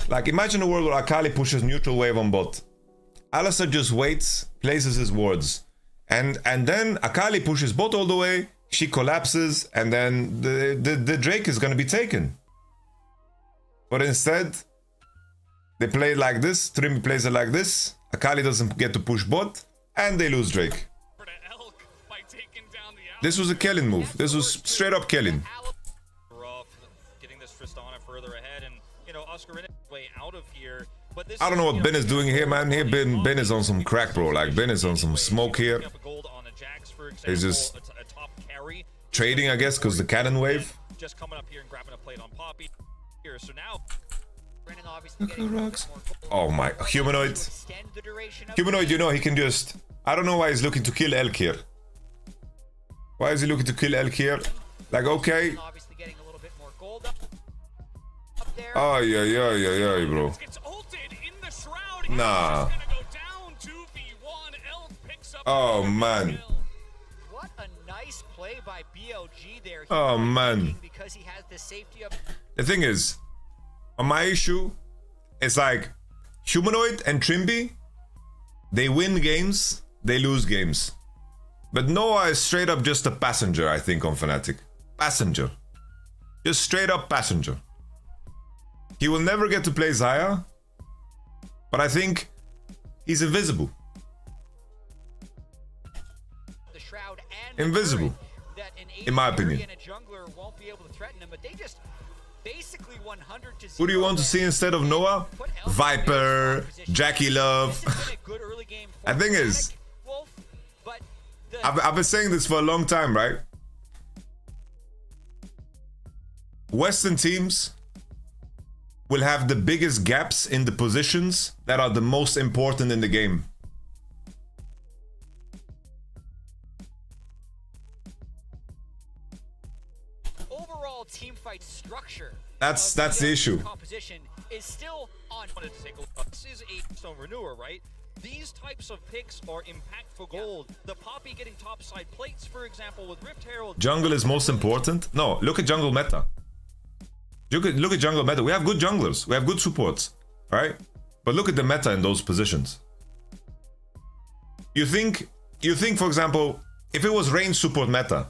like, imagine a world where Akali pushes neutral wave on bot. Alistar just waits, places his wards. And then Akali pushes bot all the way, she collapses, and then the Drake is gonna be taken. But instead, they play it like this, Trimby plays it like this, Akali doesn't get to push bot, and they lose Drake. This was a killing move. This was straight up killing. Getting this Tristana further ahead, and you know, Oscar in his way out of here. I don't know what Ben is doing here, man. Here, Ben is on some crack, bro. Like, Ben is on some smoke here. He's just trading, I guess, because the cannon wave. Just coming up here and grabbing a plate on Poppy here. So now, oh my, humanoid. Humanoid, you know, he can just. I don't know why he's looking to kill Elk here. Why is he looking to kill Elk here? Like, okay. Oh yeah, bro. Nah. Oh man. What a nice play by BLG there. Oh man. Because he has the safety of. The thing is, on my issue, it's like Humanoid and Trimby, they win games, they lose games. But Noah is straight up just a passenger, I think, on Fnatic. Passenger. Just straight up passenger. He will never get to play Xayah, but I think he's invisible. The Shroud and invisible, in my opinion. Who do you want to see instead of Noah? Viper, Jackie Love. The thing is, I've been saying this for a long time, right? Western teams will have the biggest gaps in the positions that are the most important in the game. Overall team fight structure. That's the issue. Composition is still on. This is a stone renewer, right? These types of picks are impactful gold. The Poppy getting topside plates, for example, with Rift Herald. Jungle is most important. No, look at jungle meta. Look at jungle meta. We have good junglers. We have good supports, right? But look at the meta in those positions. You think, for example, if it was range support meta,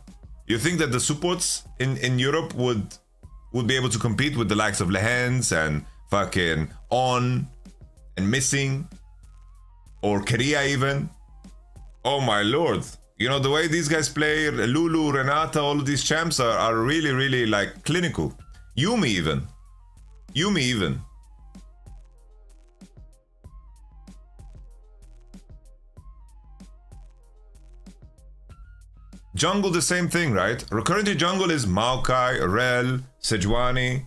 you think that the supports in Europe would be able to compete with the likes of Lehens and fucking On and Missing or Korea even? Oh my lord. You know, the way these guys play, Lulu, Renata, all of these champs are really, really like clinical. Yumi even. Jungle the same thing, right? Currently jungle is Maokai, Rel, Sejuani.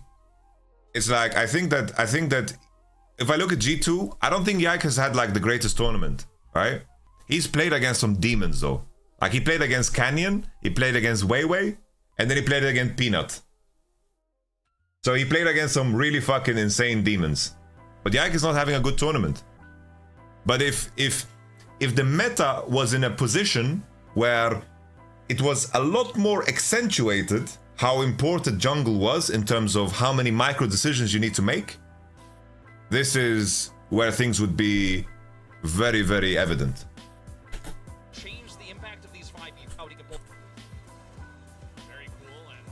It's like, I think that if I look at G2, I don't think Yike has had like the greatest tournament, right? He's played against some demons though. Like he played against Canyon, he played against Weiwei, and then he played against Peanut. So he played against some really fucking insane demons. But Yike is not having a good tournament. But if the meta was in a position where it was a lot more accentuated how important jungle was in terms of how many micro decisions you need to make, this is where things would be very, very evident. Change the impact of these 5v out. He can pull. Very cool, and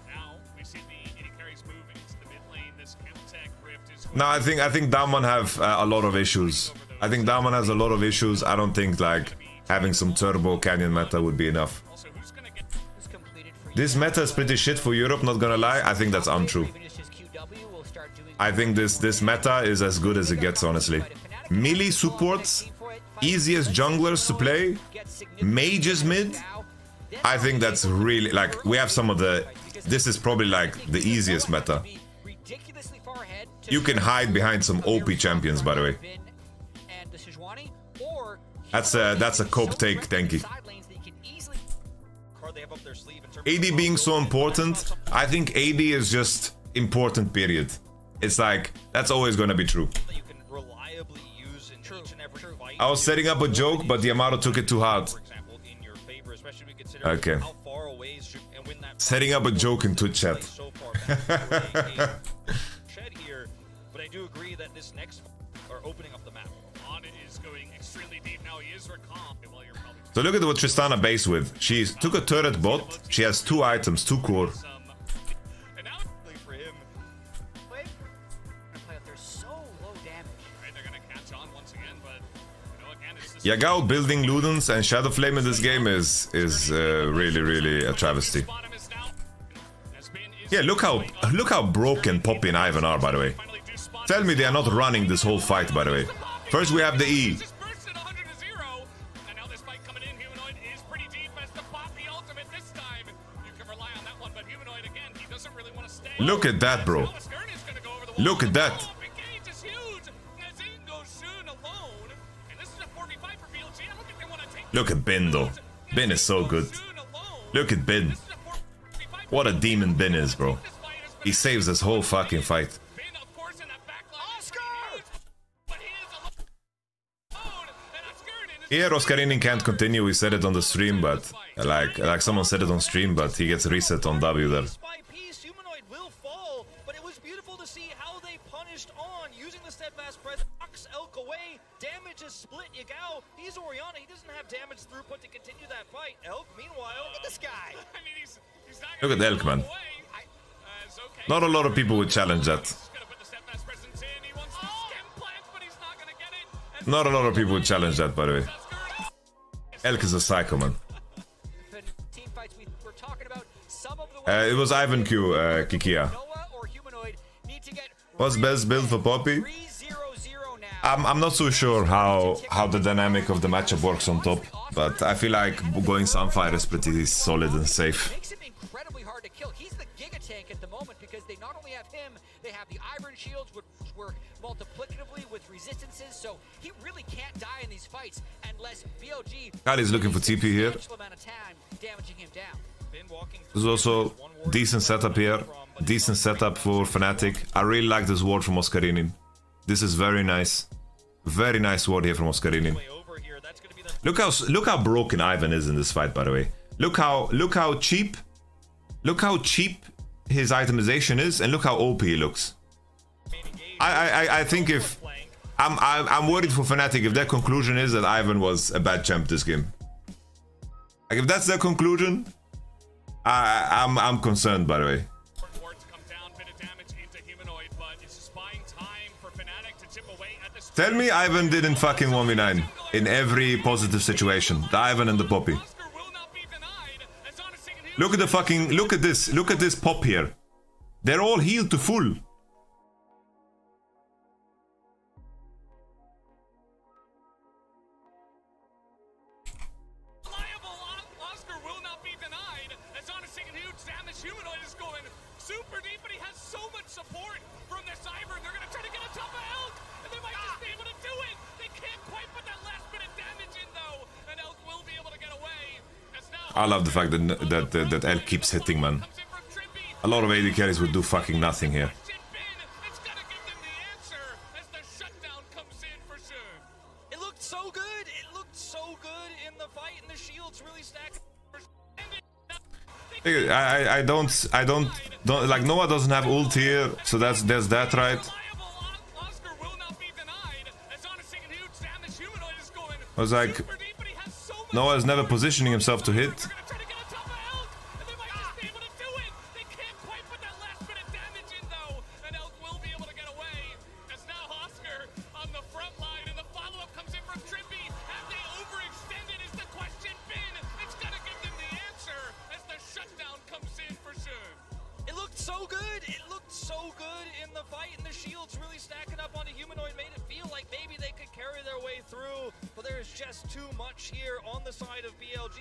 now we see the AD carries move into the mid lane. This Camtech Rift is. No, I think Daman have a lot of issues. I think Daman has a lot of issues. I don't think like having some turbo canyon meta would be enough. Also, who's gonna get This meta is pretty shit for Europe, not gonna lie. I think that's untrue. I think this meta is as good as it gets, honestly. Melee supports, easiest junglers to play, mages mid. I think that's really, like, we have some of the... This is probably like the easiest meta. You can hide behind some OP champions, by the way. That's a cope take, Tenki. AD being so important, I think AD is just important, period. It's like, that's always gonna be true. I was setting up a joke, but Yamato took it too hard. Okay. Setting up a joke in Twitch chat. But I do agree that this next are opening up the map. On it is going extremely deep now. He is recalled. Well, you're probably So look at what Tristana base with. She took a turret bot. She has 2 items, 2 core. and now For him, They're so low damage. right, they're gonna catch on once again, but you know, again, it's this Yagao building Ludens and Shadowflame in this game is really a travesty. bottom is now. Yeah, look how broken Poppy and Ivan are, by the way. Tell me they are not running this whole fight, by the way. First we have the E. Just burst it 100 to 0, and now this fight coming in. Humanoid is pretty deep as the Poppy ultimate this time. You can rely on that one, but Humanoid again, he doesn't really want to stay. Look at that, bro. Look at that. Look at Ben, though. Ben is so good. Look at Ben. What a demon Ben is, bro. He saves this whole fucking fight. Here, Oscarinin can't continue. We said it on the stream, but like someone said it on stream, but he gets reset on W there. Humanoid will fall, but it was beautiful to see how they punished on using the steadfast presence. Knocks Elk away. Damage is split. Yagao, he's Orianna. He doesn't have damage throughput to continue that fight. Elk, meanwhile, look at this guy. Look at Elk, man. Not a lot of people would challenge that. Not a lot of people would challenge that, by the way. Elk is a psycho, man. It was Ivan Q, Kikia. What's best build for Poppy? I'm not so sure how the dynamic of the matchup works on top, but I feel like going Sunfire is pretty solid and safe. Makes him incredibly hard to kill. He's the Giga Tank at the moment because they not only have him, they have the Iron Shields, which work multiplicatively with resistances, so he really can't die in these fights unless BLG Kali's looking for TP here. damaging him down. There's also decent setup here. Decent setup for Fnatic. I really like this ward from Oscarinin. This is very nice. Very nice ward here from Oscarinin. Look how broken Ivan is in this fight, by the way. Look how cheap his itemization is, and look how OP he looks. I think if I'm worried for Fnatic if their conclusion is that Ivan was a bad champ this game. Like if that's their conclusion, I'm concerned, by the way. Tell me Ivan didn't fucking 1v9 in every positive situation. The Ivan and the Poppy. Look at the fucking, look at this pop here. They're all healed to full. I love the fact that Elk keeps hitting, man. A lot of AD carries would do fucking nothing here. It looked so good. It looked so good in the fight, and the shields really stacked. I don't like Noah doesn't have ult here, so there's that, right? I was like, Noah's never positioning himself to hit.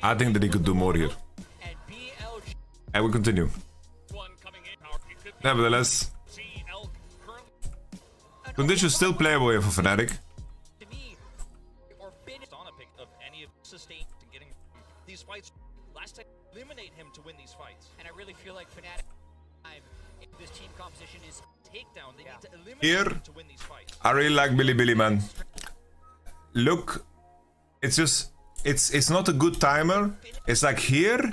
I think that he could do more here. And we continue. Nevertheless, conditions still playable here for Fnatic. Here, I really like Billy, man. Look, it's just... It's not a good timer. It's like here,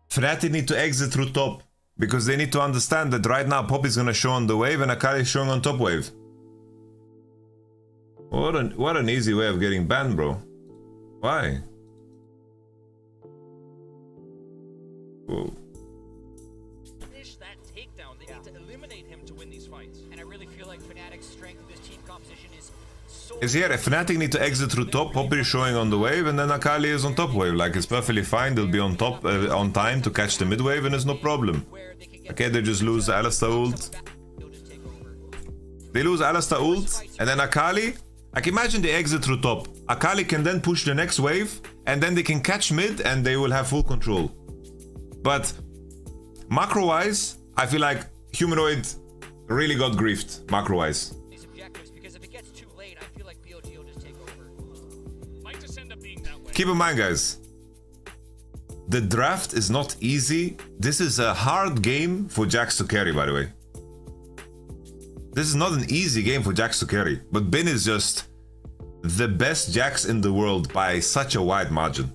Fnatic need to exit through top. Because they need to understand that right now Pop is gonna show on the wave and Akali is showing on top wave. What an easy way of getting banned, bro. Why? Whoa. Finish that takedown. They need to eliminate him to win these fights. And I really feel like Fnatic's strength of this team composition is here, Fnatic need to exit through top, Poppy is showing on the wave, and then Akali is on top wave. Like, it's perfectly fine, they'll be on top, on time to catch the mid wave, and it's no problem. Okay, they just lose Alistar ult. They lose Alistar ult, and then Akali, like imagine they exit through top. Akali can then push the next wave, and then they can catch mid, and they will have full control. But, macro-wise, I feel like Humanoid really got griefed, macro-wise. Keep in mind, guys, the draft is not easy. This is a hard game for Jax to carry, by the way. This is not an easy game for Jax to carry, but Bin is just the best Jax in the world by such a wide margin.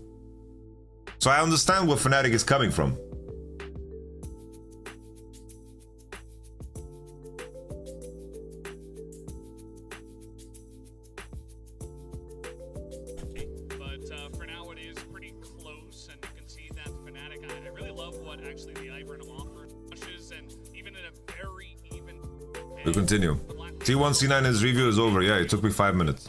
So I understand where Fnatic is coming from. We continue. T1 C9's review is over. Yeah, it took me 5 minutes.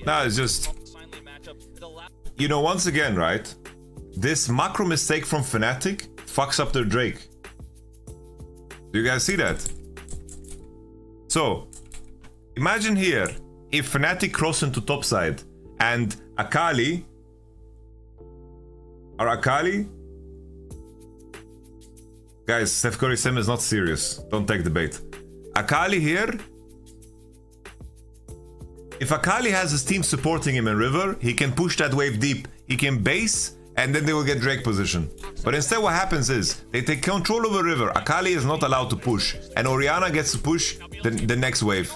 Nah, it's just, you know, once again, right? This macro mistake from Fnatic fucks up their Drake. Do you guys see that? So, imagine here, if Fnatic cross into top side and Akali, guys, Steph Curry sim is not serious. Don't take the bait. Akali here. If Akali has his team supporting him in river, he can push that wave deep. He can base, and then they will get Drake position. But instead what happens is, they take control over river. Akali is not allowed to push. And Orianna gets to push the next wave.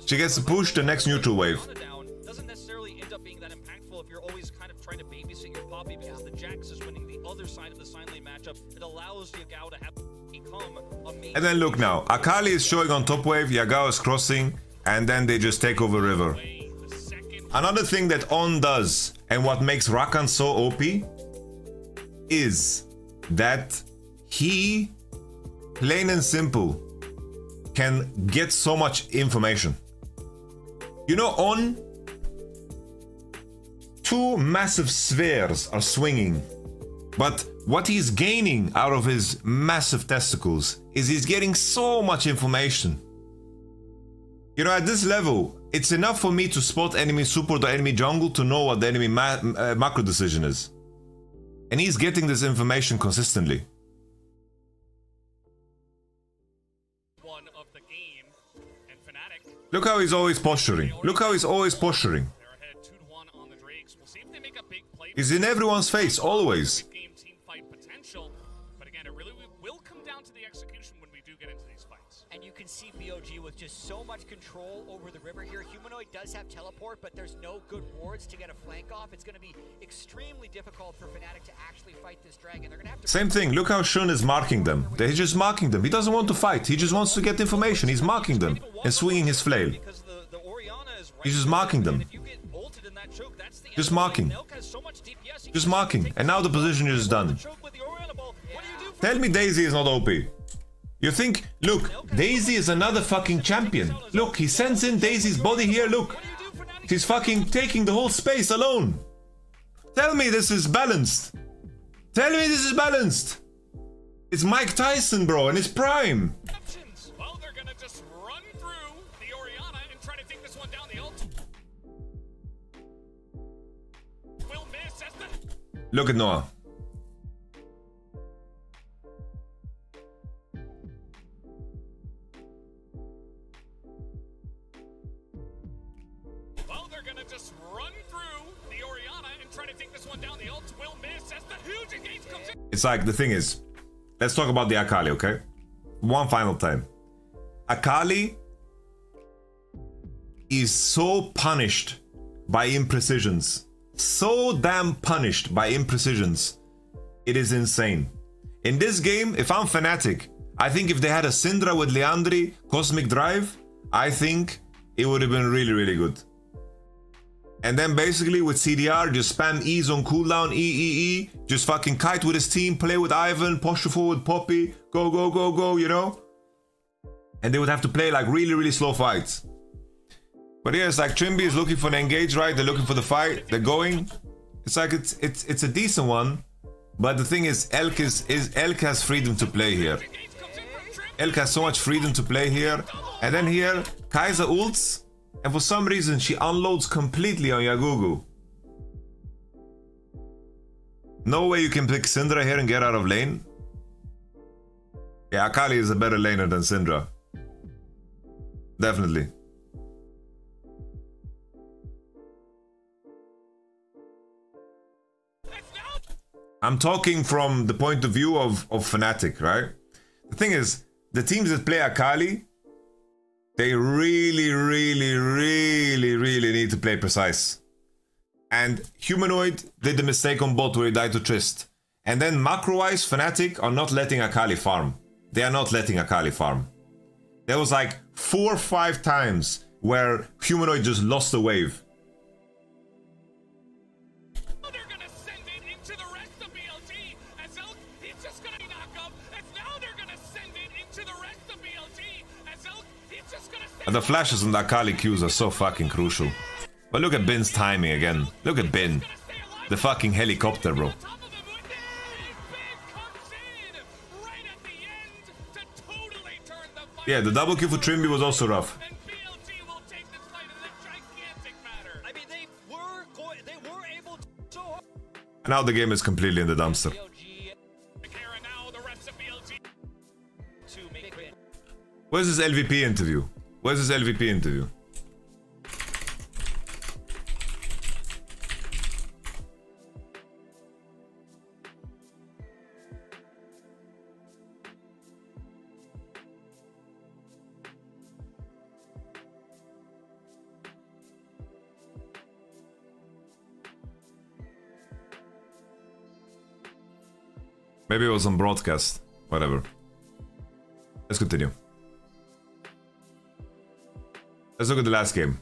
She gets to push the next neutral wave. Doesn't necessarily end up being that impactful if you're always kind of trying to babysit your Poppy, because the Jax is winning the other side of the sign lane matchup. It allows Yagao to have become a main. And then look now, Akali is showing on top wave, Yagao is crossing. And then they just take over river. Another thing that On does, and what makes Rakan so OP, is that he, plain and simple, can get so much information. You know, On, 2 massive spheres are swinging, but what he's gaining out of his massive testicles is he's getting so much information. You know, at this level, it's enough for me to spot enemy support or enemy jungle to know what the enemy macro decision is. And he's getting this information consistently. Look how he's always posturing. Look how he's always posturing. make a big play. He's in everyone's face, always. Game team fight potential, but again, it really will come down to the execution when we do get into these fights. And you can see BOG with just so much control over the river here. Humanoid does have teleport, but there's no good wards to get a flank off. It's going to be extremely difficult for Fnatic to actually fight this dragon. They're going to have to... Same thing, look how Shun is marking them. He's just marking them. He doesn't want to fight. He just wants to get information. He's marking them and swinging his flail. He's just marking them. Just marking. Just marking. And now the position is done. Tell me Daisy is not OP. You think, look, Daisy is another fucking champion. Look, he sends in Daisy's body here, look. She's fucking taking the whole space alone. Tell me this is balanced. Tell me this is balanced. It's Mike Tyson, bro, in his prime. Well, they're gonna just run through the Orianna and try to take this one down the ult. Will miss as the... Look at Noah. Well, they're gonna just run through the Orianna and try to take this one down the ult. Will miss as the huge engage comes in. It's like, the thing is, let's talk about the Akali, okay? One final time. Akali is so punished by imprecisions. So damn punished by imprecisions. It is insane. In this game, if I'm Fnatic, I think if they had a Syndra with Leandri, Cosmic Drive, I think it would have been really, really good. And then basically with CDR, just spam E's on cooldown, E, just fucking kite with his team, play with Ivan, push forward Poppy, go, go, go, go, you know? And they would have to play like really, really slow fights. But yeah, it's like Trimby is looking for an engage, right? They're looking for the fight, they're going. It's like it's a decent one. But the thing is, Elk has freedom to play here. Elk has so much freedom to play here. And then here, Kaiser ults. And for some reason, she unloads completely on Yagugu. No way you can pick Syndra here and get out of lane. Yeah, Akali is a better laner than Syndra. Definitely. I'm talking from the point of view of Fnatic, right? The thing is, the teams that play Akali, they really need to play precise. And Humanoid did the mistake on bot where he died to Trist. And then macro-wise, Fnatic are not letting Akali farm. They are not letting Akali farm. There was like 4 or 5 times where Humanoid just lost the wave. They're gonna send it into the rest of BLG as Elk, he's just gonna knock up. As now they're gonna send it into the rest of BLG as Elk, he's just gonna send And the flashes on the Akali Qs are so fucking crucial. But look at Bin's timing again. Look at Bin. The fucking helicopter, bro. Yeah, the double kill for Trimby was also rough. I mean, they were able to so hard. And now the game is completely in the dumpster. Where's this LVP interview? Where's this LVP interview? Maybe it was on broadcast. Whatever. Let's continue. Let's look at the last game.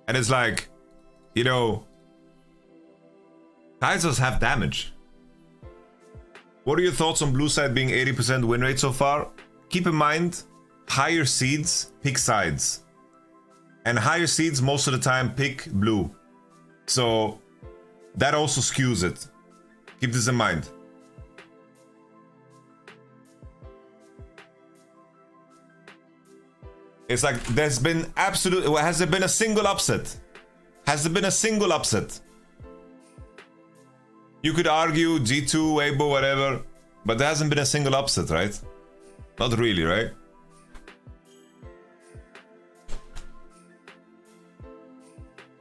And it's like, you know, Kaisers have damage. What are your thoughts on blue side being 80% win rate so far? Keep in mind, higher seeds pick sides. And higher seeds most of the time pick blue. So that also skews it. Keep this in mind. It's like there's been absolute. Has there been a single upset? Has there been a single upset? You could argue G2, Weibo, whatever, but there hasn't been a single upset, right? Not really, right?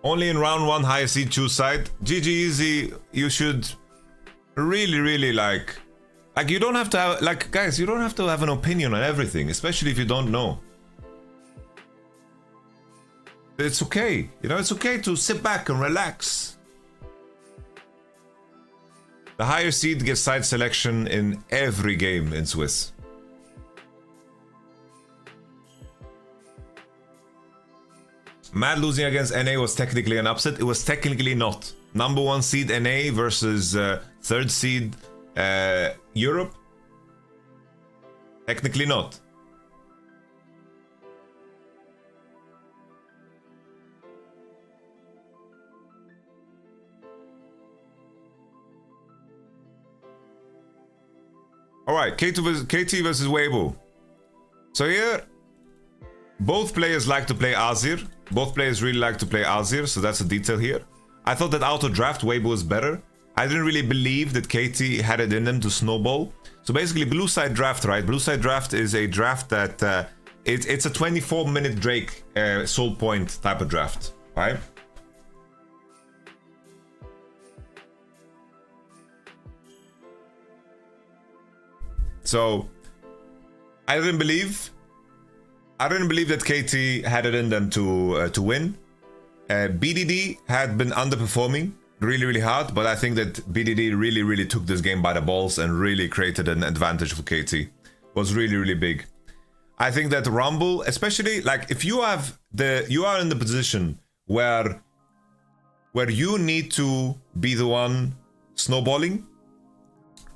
Only in round 1, higher seed choose side. GG easy. You should really like you don't have to have, like, guys, you don't have to have an opinion on everything, especially if you don't know. It's okay, you know, it's okay to sit back and relax. The higher seed gets side selection in every game in Swiss. Mad losing against NA was technically an upset. It was technically not. Number 1 seed NA versus 3rd seed Europe. Technically not. Alright, KT versus Weibo. So here, both players like to play Azir. Both players really like to play Azir, so that's a detail here. I thought that auto draft Weibo was better. I didn't really believe that KT had it in them to snowball. So basically, blue side draft, right? Blue side draft is a draft that it's a 24-minute Drake soul point type of draft, right? So I didn't believe that KT had it in them to win. BDD had been underperforming really hard, but I think that BDD really took this game by the balls and really created an advantage for KT. It was really big. I think that Rumble, especially like if you are in the position where you need to be the one snowballing.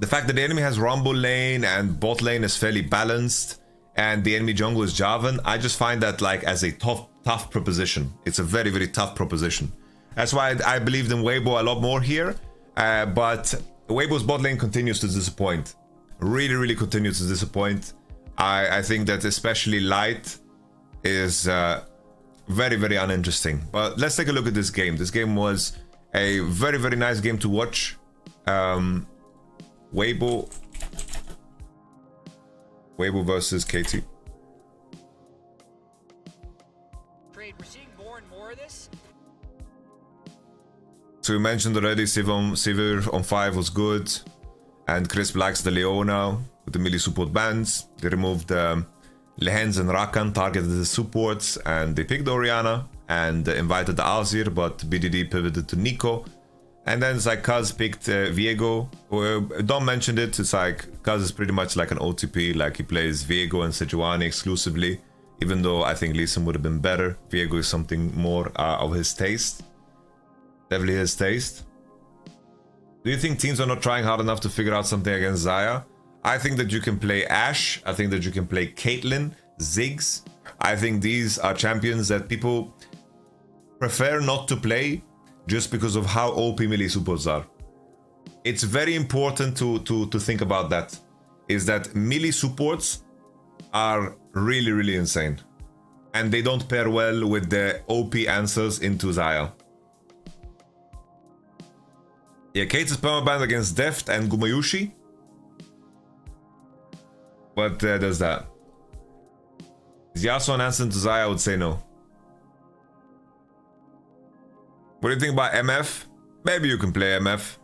The fact that the enemy has Rumble lane and bot lane is fairly balanced, and the enemy jungle is Jarvan, I just find that like as a tough proposition. It's a very tough proposition. That's why I believed in Weibo a lot more here. But Weibo's bot lane continues to disappoint. Really continues to disappoint. I think that especially Light is very uninteresting. But let's take a look at this game. This game was a very nice game to watch. Weibo versus KT. We're seeing more and more of this. So we mentioned already Sivir on 5 was good, and Chris Black's the Leona with the melee support bans. They removed Lehens and Rakan, targeted the supports, and they picked Orianna and invited the Azir, but BDD pivoted to Nico. And then it's like Kaz picked Viego. Dom mentioned it. It's like Kaz is pretty much like an OTP. Like he plays Viego and Sejuani exclusively. Even though I think Lee Sin would have been better. Viego is something more of his taste. Definitely his taste. Do you think teams are not trying hard enough to figure out something against Xayah? I think that you can play Ashe. I think that you can play Caitlyn, Ziggs. I think these are champions that people prefer not to play just because of how OP melee supports are. It's very important to think about that. Is that melee supports are really insane. And they don't pair well with the OP answers into Xayah. Yeah, Kate is permabanned against Deft and Gumayushi. But there's that. Is Yasuo an answer to Xayah? I would say no. What do you think about MF? Maybe you can play MF.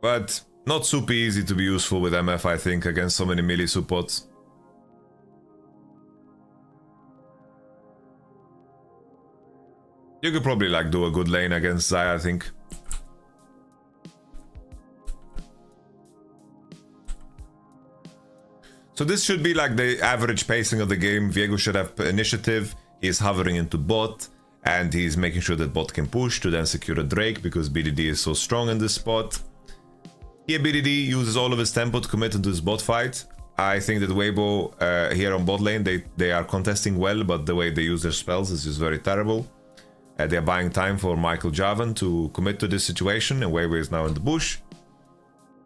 But not super easy to be useful with MF, I think, against so many melee supports. You could probably like do a good lane against Xayah, I think. So this should be like the average pacing of the game. Viego should have initiative. He's hovering into bot, and he's making sure that bot can push to then secure a Drake because BDD is so strong in this spot. Here BDD uses all of his tempo to commit into this bot fight. I think that Weibo here on bot lane, they are contesting well, but the way they use their spells is just very terrible. They're buying time for Michael Javan to commit to this situation, and Weibo is now in the bush.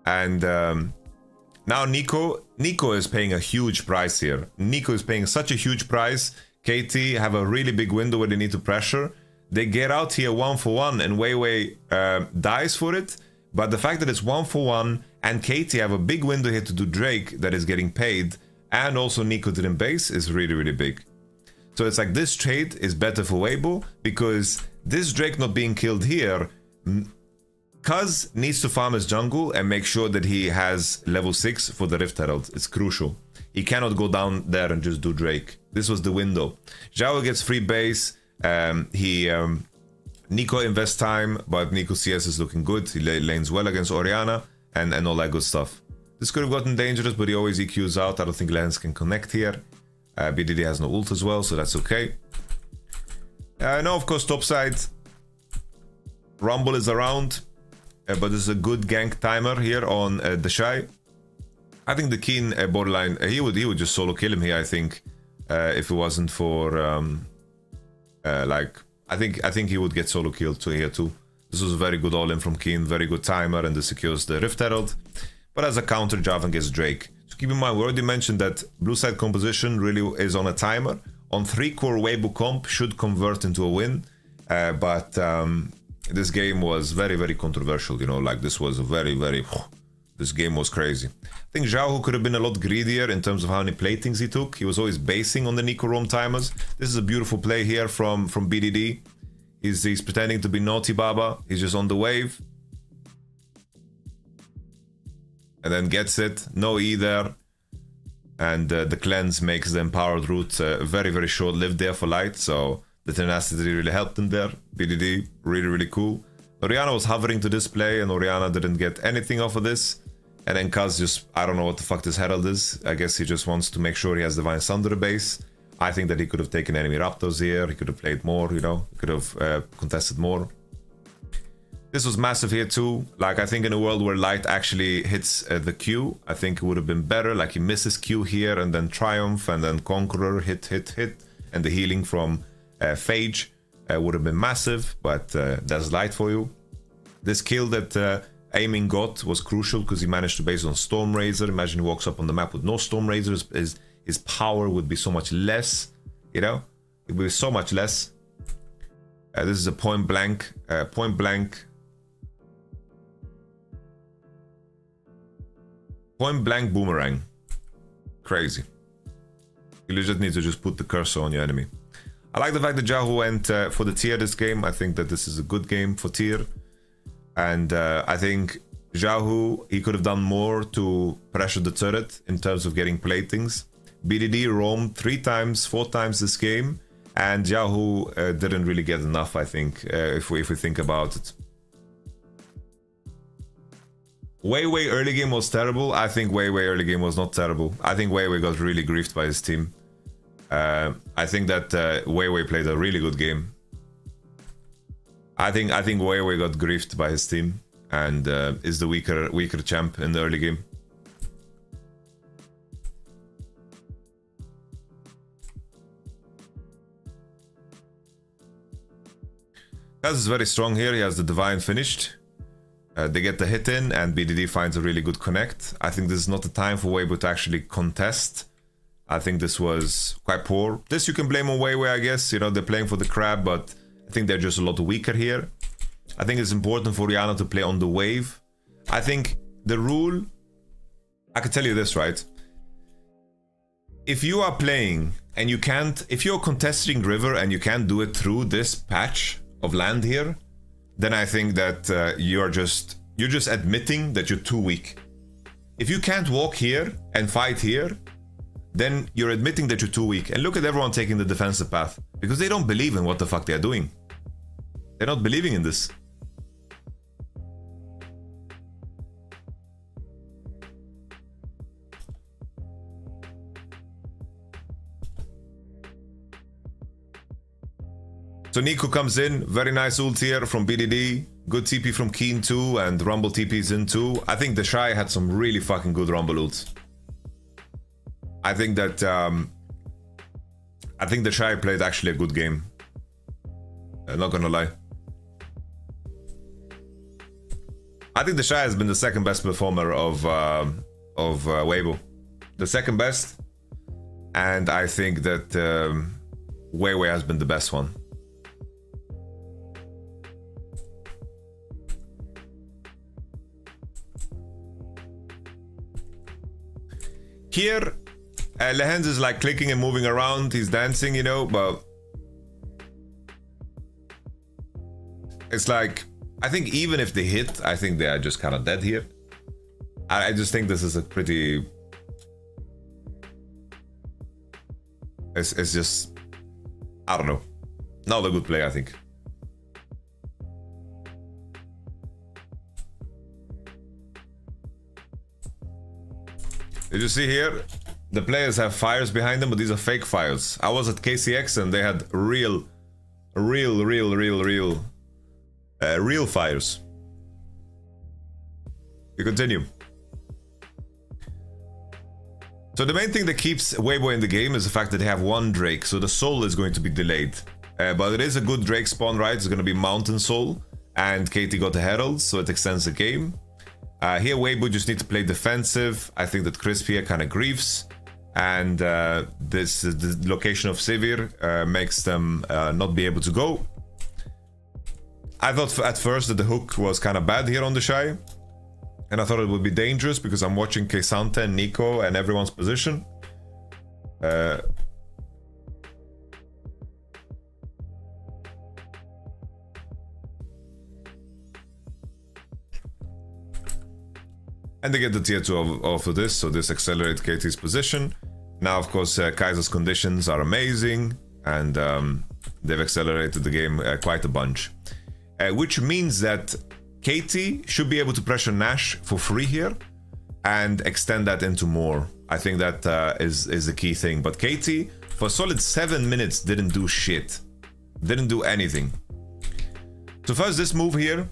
And Now Nico is paying a huge price here. Nico is paying such a huge price. KT have a really big window where they need to pressure. They get out here 1-for-1 and Weiwei dies for it. But the fact that it's 1-for-1 and KT have a big window here to do Drake that is getting paid, and also Nico didn't base, is really, really big. So it's like this trade is better for Weibo because this Drake not being killed here, Cuz needs to farm his jungle and make sure that he has level 6 for the Rift Herald. It's crucial. He cannot go down there and just do Drake. This was the window. Zhao gets free base. Nico invests time, but Nico CS is looking good. He lanes well against Orianna and all that good stuff. This could have gotten dangerous, but he always EQs out. I don't think lanes can connect here. BDD has no ult as well, so that's okay. Now, of course, topside. Rumble is around. But this is a good gank timer here on the Shy. I think the Keen borderline, he would just solo kill him here, I think, if it wasn't for I think he would get solo killed here too. This was a very good all-in from Keen, very good timer, and this secures the Rift Herald. But as a counter, Javan gets Drake. So keep in mind, we already mentioned that blue side composition really is on a timer. On 3-core, Weibo comp should convert into a win, but this game was very, very controversial, you know, like this was a very, this game was crazy. I think Zhao could have been a lot greedier in terms of how many platings he took. He was always basing on the Nico roam timers. This is a beautiful play here from BDD. He's pretending to be Naughty Baba. He's just on the wave. And then gets it. No E there. And the cleanse makes the empowered route very, very short-lived there for Light. So the tenacity really helped him there. BDD, really, really cool. Orianna was hovering to this play, and Orianna didn't get anything off of this. And then Kaz just, I don't know what the fuck this Herald is. I guess he just wants to make sure he has Divine Sunder base. I think that he could have taken enemy Raptors here. He could have played more, you know. He could have contested more. This was massive here too. Like, I think in a world where Light actually hits the Q, I think it would have been better. Like, he misses Q here, and then Triumph, and then Conqueror, hit. And the healing from Phage would have been massive, but that's Light for you. This kill that Aiming got was crucial because he managed to base on Stormrazor. Imagine he walks up on the map with no Stormrazor. His power would be so much less, you know? It would be so much less. This is a point blank boomerang. Crazy. You just need to just put the cursor on your enemy. I like the fact that Yahoo went for the tier this game. I think that this is a good game for tier. And I think Yahoo, he could have done more to pressure the turret in terms of getting platings. BDD roamed 3 times, 4 times this game. And Yahoo didn't really get enough, I think, if we think about it. Weiwei early game was terrible. I think Weiwei early game was not terrible. I think Weiwei got really griefed by his team. I think that Weiwei played a really good game. I think Weiwei got griefed by his team and is the weaker champ in the early game. Kaz is very strong here. He has the Divine finished. They get the hit in, and BDD finds a really good connect. I think this is not the time for Weibo to actually contest. I think this was quite poor. This you can blame on Weiwei, I guess. You know, they're playing for the crab, but I think they're just a lot weaker here. I think it's important for Orianna to play on the wave. I think the rule... I can tell you this, right? If you are playing and you can't... If you're contesting river and you can't do it through this patch of land here, then I think that you're just admitting that you're too weak. If you can't walk here and fight here, then you're admitting that you're too weak. And look at everyone taking the defensive path, because they don't believe in what the fuck they're doing. They're not believing in this. So Nico comes in, very nice ult here from BDD, good TP from Keen too, and Rumble TP's in too. I think the Shy had some really fucking good Rumble ults. I think that the Shy played actually a good game. Not gonna lie. I think the Shy has been the second best performer of Weibo. The second best. And I think that Weiwei has been the best one. Here, Lehens is like clicking and moving around. He's dancing, you know, but it's like, I think even if they hit, I think they are just kind of dead here. I just think this is a pretty... It's just... I don't know. Not a good play, I think. Did you see here? The players have fires behind them, but these are fake fires. I was at KCX and they had real fires. We continue. So the main thing that keeps Weibo in the game is the fact that they have one Drake, so the soul is going to be delayed. But it is a good Drake spawn, right? It's going to be Mountain Soul, and Katie got the Herald, so it extends the game. Here Weibo just need to play defensive. I think that Crisp here kind of grieves, and the location of Sivir makes them not be able to go. I thought at first that the hook was kind of bad here on the Shy. And I thought it would be dangerous because I'm watching Kesante and Nico and everyone's position. And they get the tier 2 off of this, so this accelerates KT's position. Now, of course, Kaiser's conditions are amazing, and they've accelerated the game quite a bunch. Which means that KT should be able to pressure Nash for free here and extend that into more. I think that is the key thing. But KT, for a solid 7 minutes, didn't do shit. Didn't do anything. So first, this move here.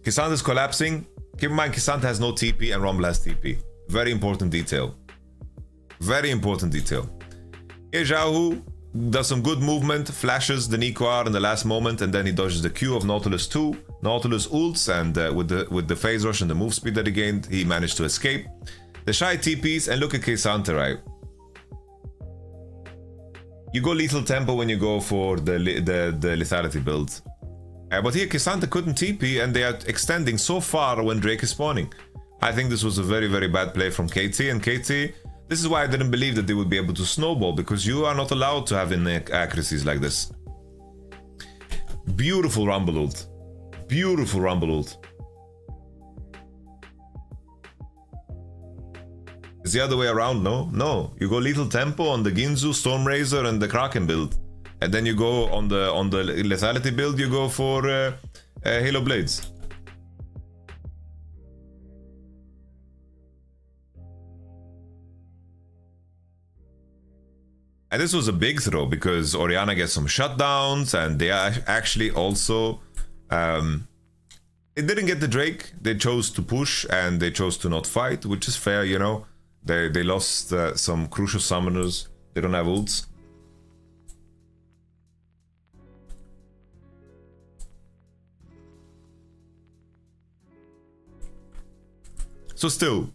Kisant is collapsing. Keep in mind, Kisant has no TP and Rumble has TP. Very important detail. Very important detail. Here, Xiaohu does some good movement, flashes the Nico R in the last moment, and then he dodges the Q of Nautilus 2. Nautilus ults, and with the phase rush and the move speed that he gained, he managed to escape. The Shy TPs, and look at Kesante, right? You go lethal tempo when you go for the lethality build. But here Kesante couldn't TP, and they are extending so far when Drake is spawning. I think this was a very, very bad play from KT, and KT... This is why I didn't believe that they would be able to snowball, because you are not allowed to have inaccuracies like this. Beautiful Rumble ult. Beautiful Rumble ult. It's the other way around, no? No. You go lethal tempo on the Ginzu, Stormrazor, and the Kraken build. And then you go on the lethality build, you go for Halo Blades. And this was a big throw because Orianna gets some shutdowns, and they are actually also... It didn't get the Drake. They chose to push and they chose to not fight, which is fair, you know. They lost some crucial summoners. They don't have ults. So still,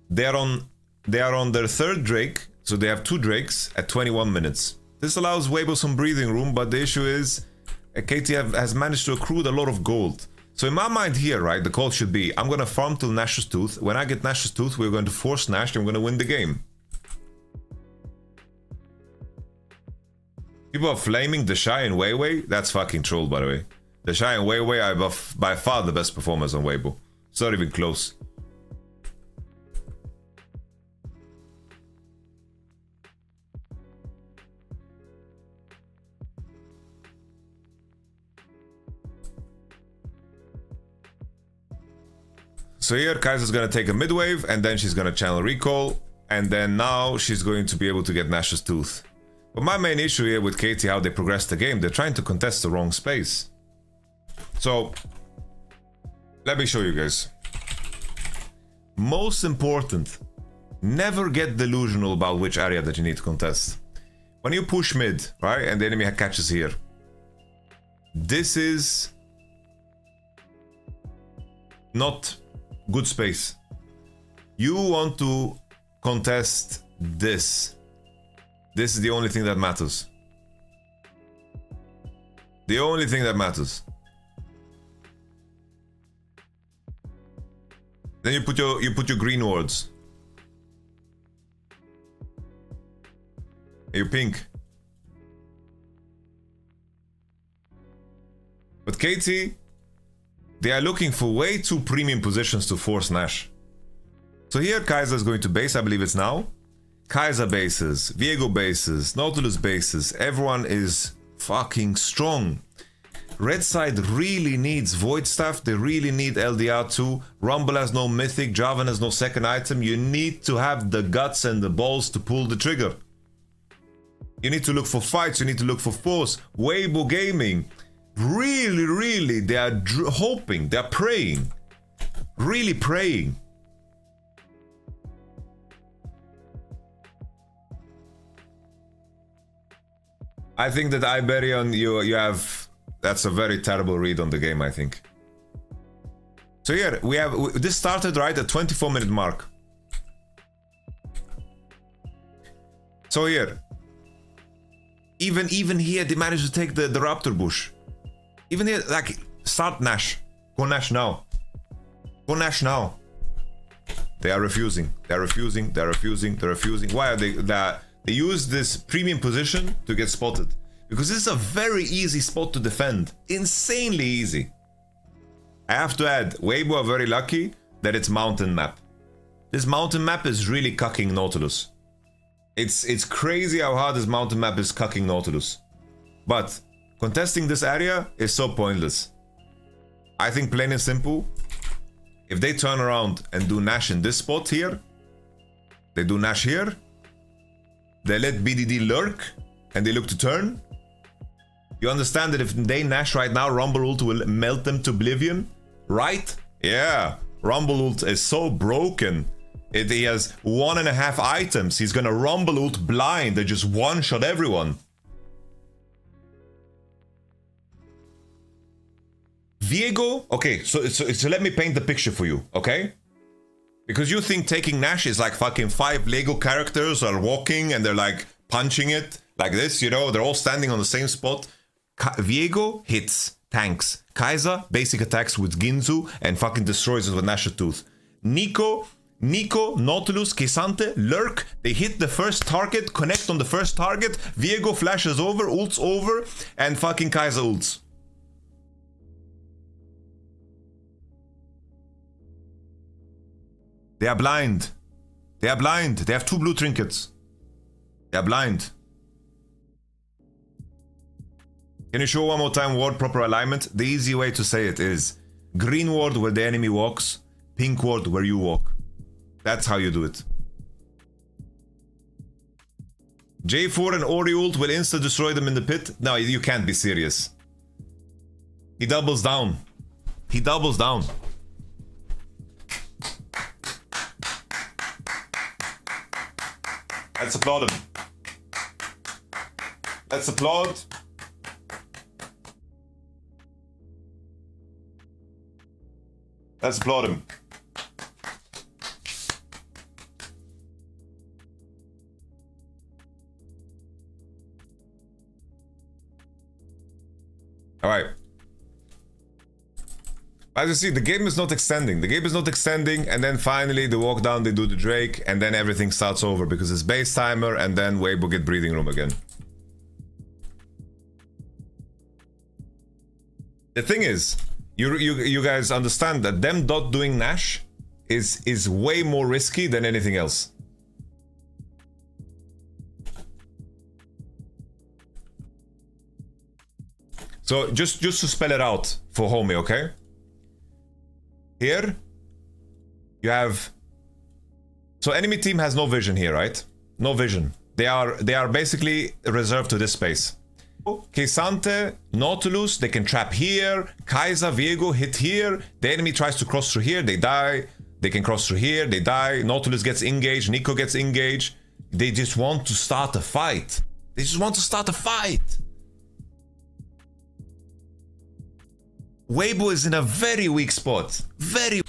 they are on their third Drake. So they have 2 Drakes at 21 minutes. This allows Weibo some breathing room, but the issue is KT has managed to accrue a lot of gold. So in my mind here, right, the call should be, I'm going to farm till Nash's Tooth. When I get Nash's Tooth, we're going to force Nash and we're going to win the game. People are flaming the Shy and Weiwei. That's fucking troll, by the way. The Shy and Weiwei are by far the best performers on Weibo. It's not even close. So here Kaiser's gonna take a mid wave, and then she's gonna channel recall, and then now she's going to be able to get Nash's Tooth. But my main issue here with KT, how they progress the game, they're trying to contest the wrong space. So let me show you guys. Most important, never get delusional about which area that you need to contest. When you push mid, right, and the enemy catches here, this is not good space. You want to contest this. This is the only thing that matters. The only thing that matters. Then you put your green wards. Your pink. But KT, they are looking for way too premium positions to force Nash. So here Kaiser is going to base, I believe it's now. Kaiser bases, Viego bases, Nautilus bases, everyone is fucking strong. Red side really needs Void Staff, they really need LDR too. Rumble has no mythic, Javan has no second item. You need to have the guts and the balls to pull the trigger. You need to look for fights, you need to look for force. Weibo Gaming, really, they are hoping, they are praying. Really praying. I think that Iberian, you have, that's a very terrible read on the game, I think. So here, this started right at 24-minute mark. So here, even here, they managed to take the Raptor bush. Even here, like, start Nash. Go Nash now. Go Nash now. They are refusing. They're refusing. They're refusing. They're refusing. Why are they? They use this premium position to get spotted. Because this is a very easy spot to defend. Insanely easy. I have to add, Weibo are very lucky that it's mountain map. This mountain map is really cucking Nautilus. It's crazy how hard this mountain map is cucking Nautilus. But contesting this area is so pointless. I think plain and simple, if they turn around and do Nash in this spot here, they do Nash here, they let BDD lurk, and they look to turn. You understand that if they Nash right now, Rumble ult will melt them to oblivion, right? Yeah, Rumble ult is so broken. He has 1.5 items. He's gonna Rumble ult blind and just one-shot everyone. Viego, okay, so let me paint the picture for you, okay? Because you think taking Nash is like fucking 5 Lego characters are walking and they're like punching it like this, you know, they're all standing on the same spot. Viego hits tanks. Kaiser basic attacks with Ginzu and fucking destroys it with Nash Tooth. Nico, Nautilus, Kesante, lurk, they hit the first target, connect on the first target, Viego flashes over, ults over, and fucking Kaiser ults. They are blind. They are blind. They have 2 blue trinkets. They are blind. Can you show one more time ward proper alignment? The easy way to say it is green ward where the enemy walks, pink ward where you walk. That's how you do it. J4 and Ori ult will insta destroy them in the pit. No, you can't be serious. He doubles down. He doubles down. Let's applaud him. Let's applaud. Let's applaud him. All right. As you see, the game is not extending. The game is not extending, and then finally they walk down, they do the Drake, and then everything starts over because it's base timer, and then Weibo get breathing room again. The thing is, you guys understand that them not doing Nash is way more risky than anything else. So just to spell it out for homie, okay? Here, you have... So enemy team has no vision here, right? No vision. They are basically reserved to this space. Kesante, Nautilus, they can trap here. Kaiser, Viego hit here. The enemy tries to cross through here, they die. They can cross through here, they die. Nautilus gets engaged, Nico gets engaged. They just want to start a fight. They just want to start a fight. Weibo is in a very weak spot. Very.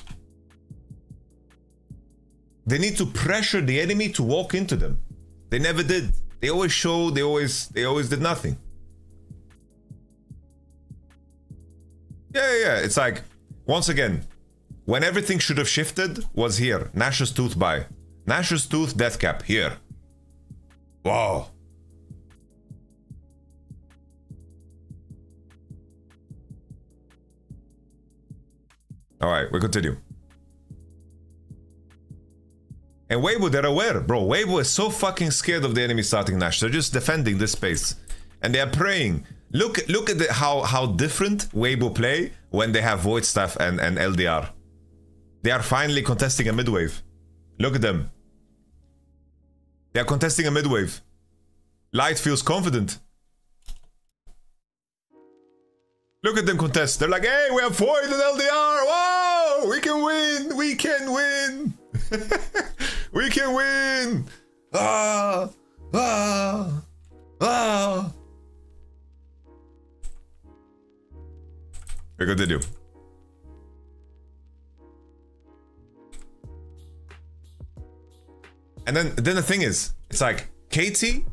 They need to pressure the enemy to walk into them. They never did. They always showed, they always did nothing. Yeah. It's like, once again, when everything should have shifted was here. Nash's Tooth buy. Nash's Tooth death cap here. Wow. Alright, we continue. And Weibo, they're aware, bro. Weibo is so fucking scared of the enemy starting Nash. They're just defending this space. And they are praying. Look at how different Weibo play when they have Void Staff and LDR. They are finally contesting a mid-wave. Look at them. They are contesting a mid-wave. Light feels confident. Look at them contest. They're like, hey, we have Void and LDR. Whoa, we can win. We can win. We can win. We continue. And then the thing is, it's like KT,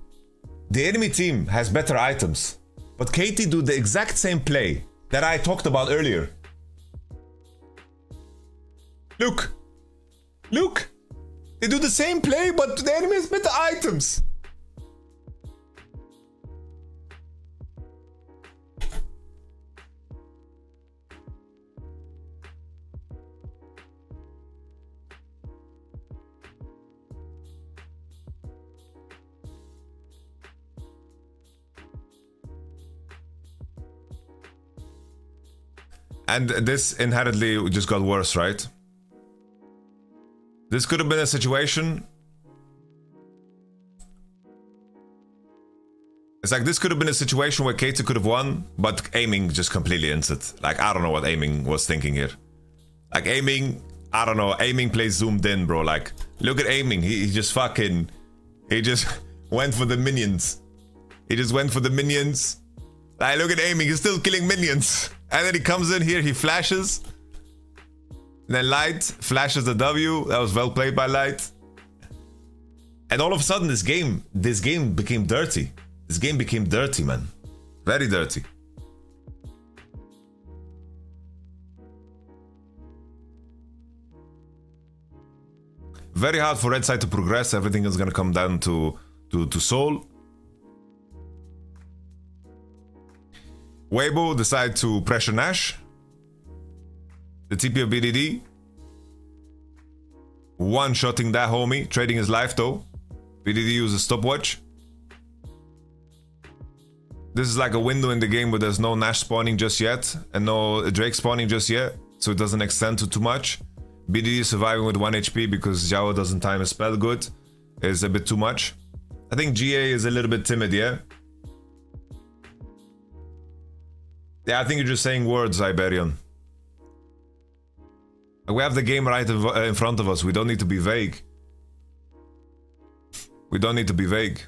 the enemy team has better items, but KT do the exact same play that I talked about earlier. Look, they do the same play, but the enemy has better items. And this inherently just got worse, right? This could have been a situation. It's like this could have been a situation where Kato could have won, but aiming just completely ends it. Like, I don't know what aiming was thinking here. Like, aiming, I don't know. Aiming plays zoomed in, bro. Like, look at aiming. He just fucking... He just went for the minions. He just went for the minions. Like, look at aiming. He's still killing minions. And then he comes in here, he flashes. Then Light flashes the W. That was well played by Light. And all of a sudden, this game became dirty. This game became dirty, man. Very dirty. Very hard for Red side to progress. Everything is gonna come down to Soul. Weibo decide to pressure Nash. The TP of BDD. One-shotting that homie, trading his life though. BDD uses stopwatch. This is like a window in the game where there's no Nash spawning just yet and no Drake spawning just yet, so it doesn't extend to too much. BDD is surviving with 1 HP because Zhao doesn't time his spell good. It's a bit too much. I think GA is a little bit timid, yeah? Yeah, I think you're just saying words, Iberian. We have the game right in front of us. We don't need to be vague. We don't need to be vague.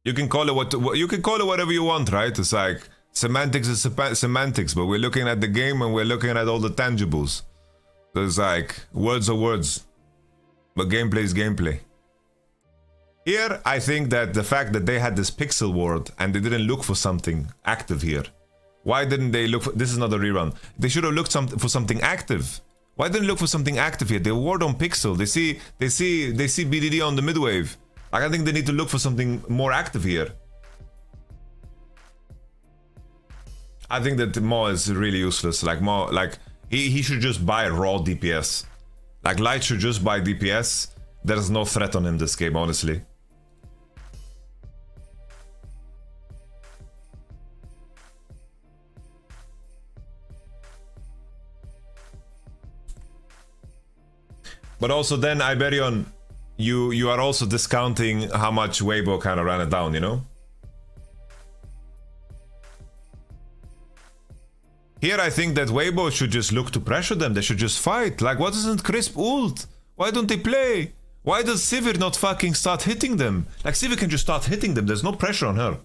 You can call it you can call it whatever you want, right? It's like semantics is semantics, but we're looking at the game and we're looking at all the tangibles. So it's like words are words. But gameplay is gameplay. Here, I think that the fact that they had this pixel ward and they didn't look for something active here. Why didn't they look for... This is not a rerun. They should have looked for something active. Why didn't they look for something active here? They ward on pixel. They see BDD on the midwave. Like, I think they need to look for something more active here. I think that Mo is really useless. Like, Mo, like, he should just buy raw DPS. Like, Light should just buy DPS. There's no threat on him this game, honestly. But also then, Iberion, you are also discounting how much Weibo kind of ran it down, you know? Here I think that Weibo should just look to pressure them. They should just fight. Like, what isn't Crisp ult? Why don't they play? Why does Sivir not fucking start hitting them? Like, Sivir can just start hitting them. There's no pressure on her.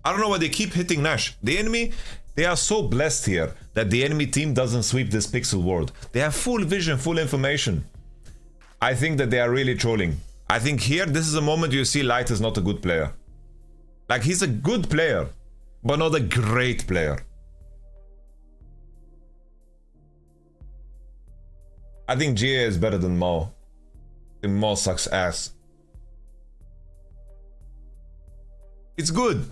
I don't know why they keep hitting Nash. The enemy, they are so blessed here that the enemy team doesn't sweep this pixel world. They have full vision, full information. I think that they are really trolling. I think here, this is a moment you see Light is not a good player. Like, he's a good player, but not a great player. I think GA is better than Mo. And Mo sucks ass. It's good.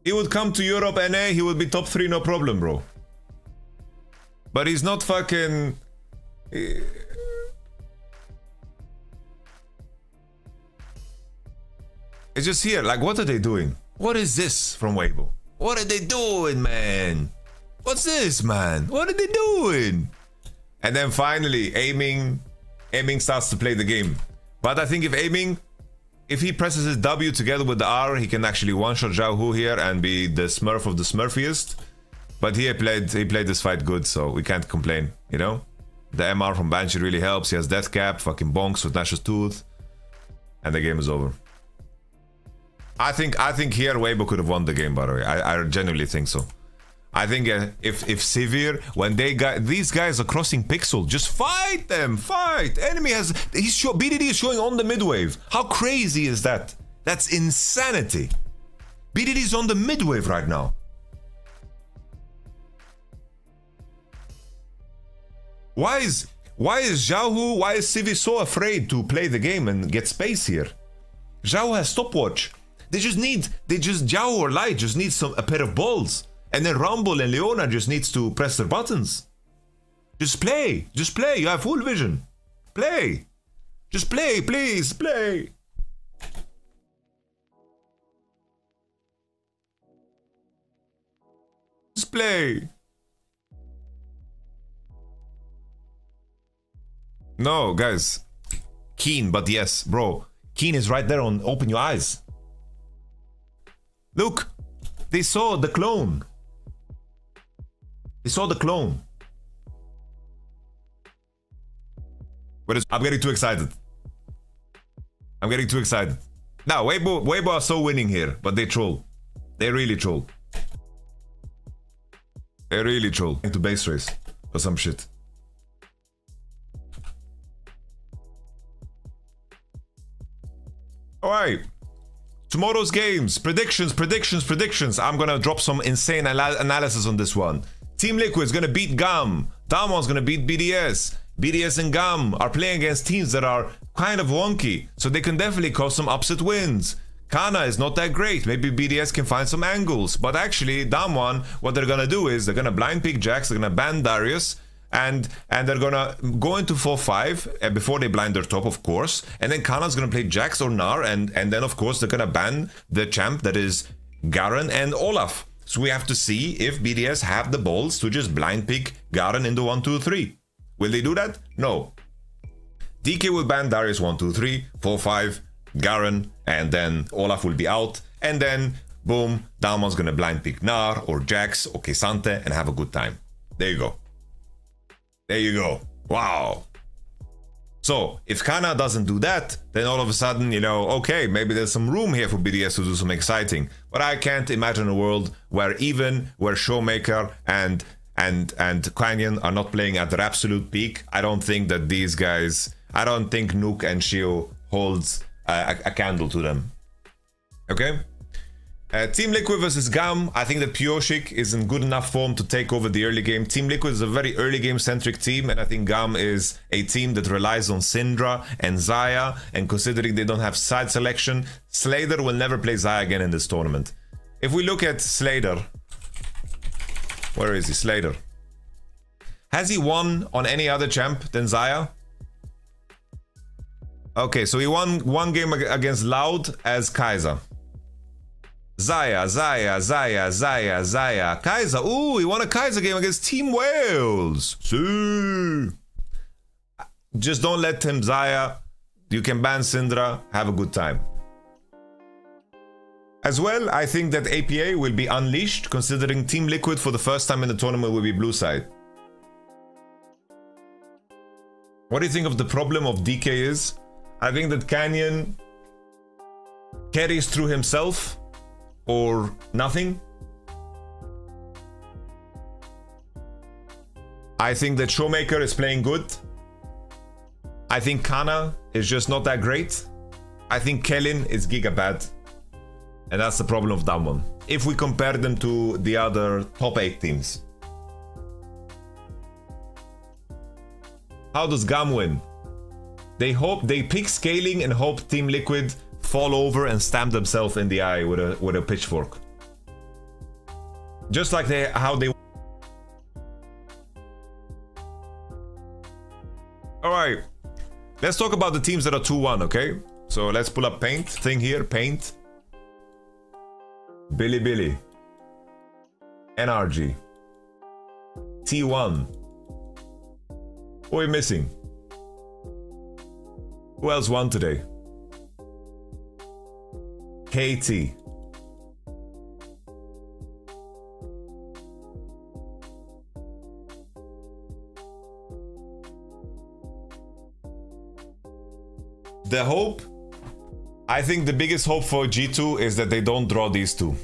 He would come to Europe, NA, he would be top 3, no problem, bro. But he's not fucking... It's just here, like, what are they doing? What is this from Weibo? What are they doing, man? What's this, man? What are they doing? And then finally, aiming starts to play the game. But I think if he presses his W together with the R, he can actually one-shot Zhao Hu here and be the Smurf of the Smurfiest. But he played this fight good, so we can't complain, you know? The MR from Banshee really helps. He has Death Cap, fucking bonks with Nash's Tooth. And the game is over. I think here Weibo could have won the game, by the way. I genuinely think so. I think if Severe, when these guys are crossing pixel, just fight them, fight. Enemy has, BDD is showing on the mid-wave. How crazy is that? That's insanity. BDD is on the mid-wave right now. Why is Zhao Hu, why is Civi so afraid to play the game and get space here? Zhao Hu has stopwatch. Zhao or Light just needs a pair of balls. And then Rumble and Leona just needs to press their buttons. Just play. Just play. You have full vision. Play. Just play, please. Play. Just play. No, guys. Keen, but yes, bro. Keen is right there on open your eyes. Look. They saw the clone. They saw the clone. But I'm getting too excited. I'm getting too excited. Now, Weibo are so winning here, but they troll. They really troll. They really troll. Into base race or some shit. Alright. Tomorrow's games. Predictions. I'm gonna drop some insane analysis on this one. Team Liquid is gonna beat GAM. Damon's gonna beat BDS. BDS and GAM are playing against teams that are kind of wonky, so they can definitely cause some upset wins. Kana is not that great. Maybe BDS can find some angles, but actually Damwon, what they're gonna do is they're gonna blind pick Jax, they're gonna ban Darius, and they're gonna go into 4-5 before they blind their top, of course, and then Kana's gonna play Jax or Gnar, and then of course they're gonna ban the champ that is Garen and Olaf. So we have to see if BDS have the balls to just blind pick Garen into 1-2-3. Will they do that? No. DK will ban Darius 1-2-3, 4-5, Garen, and then Olaf will be out, and then boom, Damon's gonna blind pick Gnar or Jax or Kesante and have a good time. There you go. There you go. Wow. So, if Kana doesn't do that, then all of a sudden, you know, okay, maybe there's some room here for BDS to do some exciting. But I can't imagine a world where Showmaker and Canyon are not playing at their absolute peak. I don't think that these guys, I don't think Nuke and Shio holds a candle to them. Okay? Team Liquid versus GAM. I think that Pioshik is in good enough form to take over the early game. Team Liquid is a very early game centric team, and I think GAM is a team that relies on Syndra and Xayah, and considering they don't have side selection, Slater will never play Xayah again in this tournament. If we look at Slater, where is he? Slater. Has he won on any other champ than Xayah? Okay, so he won one game against Loud as Kai'Sa. Xayah. Kai'Sa. Ooh, he won a Kai'Sa game against Team Wales. See. Just don't let him Xayah. You can ban Syndra. Have a good time. As well, I think that APA will be unleashed, considering Team Liquid for the first time in the tournament will be blue side. What do you think of the problem of DK is? I think that Canyon carries through himself. or nothing. I think that Showmaker is playing good. I think Kana is just not that great. I think Kellin is giga bad. And that's the problem of that one. If we compare them to the other top 8 teams. How does GAM win? They pick scaling and hope Team Liquid fall over and stamp themselves in the eye with a pitchfork. Just like how they. Alright. Let's talk about the teams that are 2-1, okay? So let's pull up Paint thing here. Paint. Bilibili. NRG. T1. Who are we missing? Who else won today? KT. The hope, I think the biggest hope for G2 is that they don't draw these two.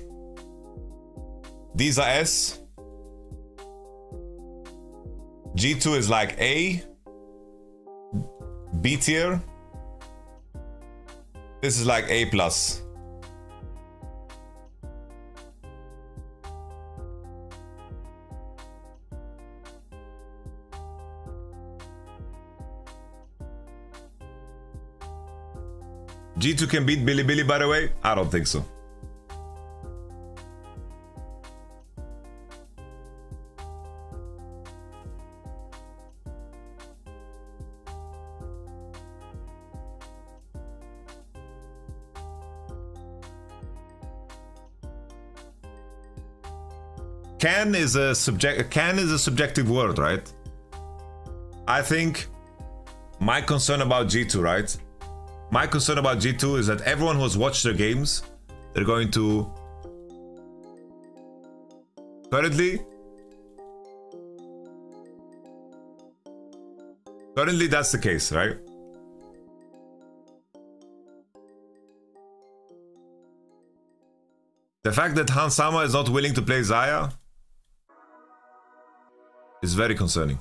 These are S. G2 is like A. B tier. This is like A+. G2 can beat Bilibili, by the way? I don't think so. Can is a subjective word, right? I think my concern about G2, right? My concern about G2 is that everyone who has watched their games, they're going to... Currently, that's the case, right? The fact that Hansama is not willing to play Xayah is very concerning.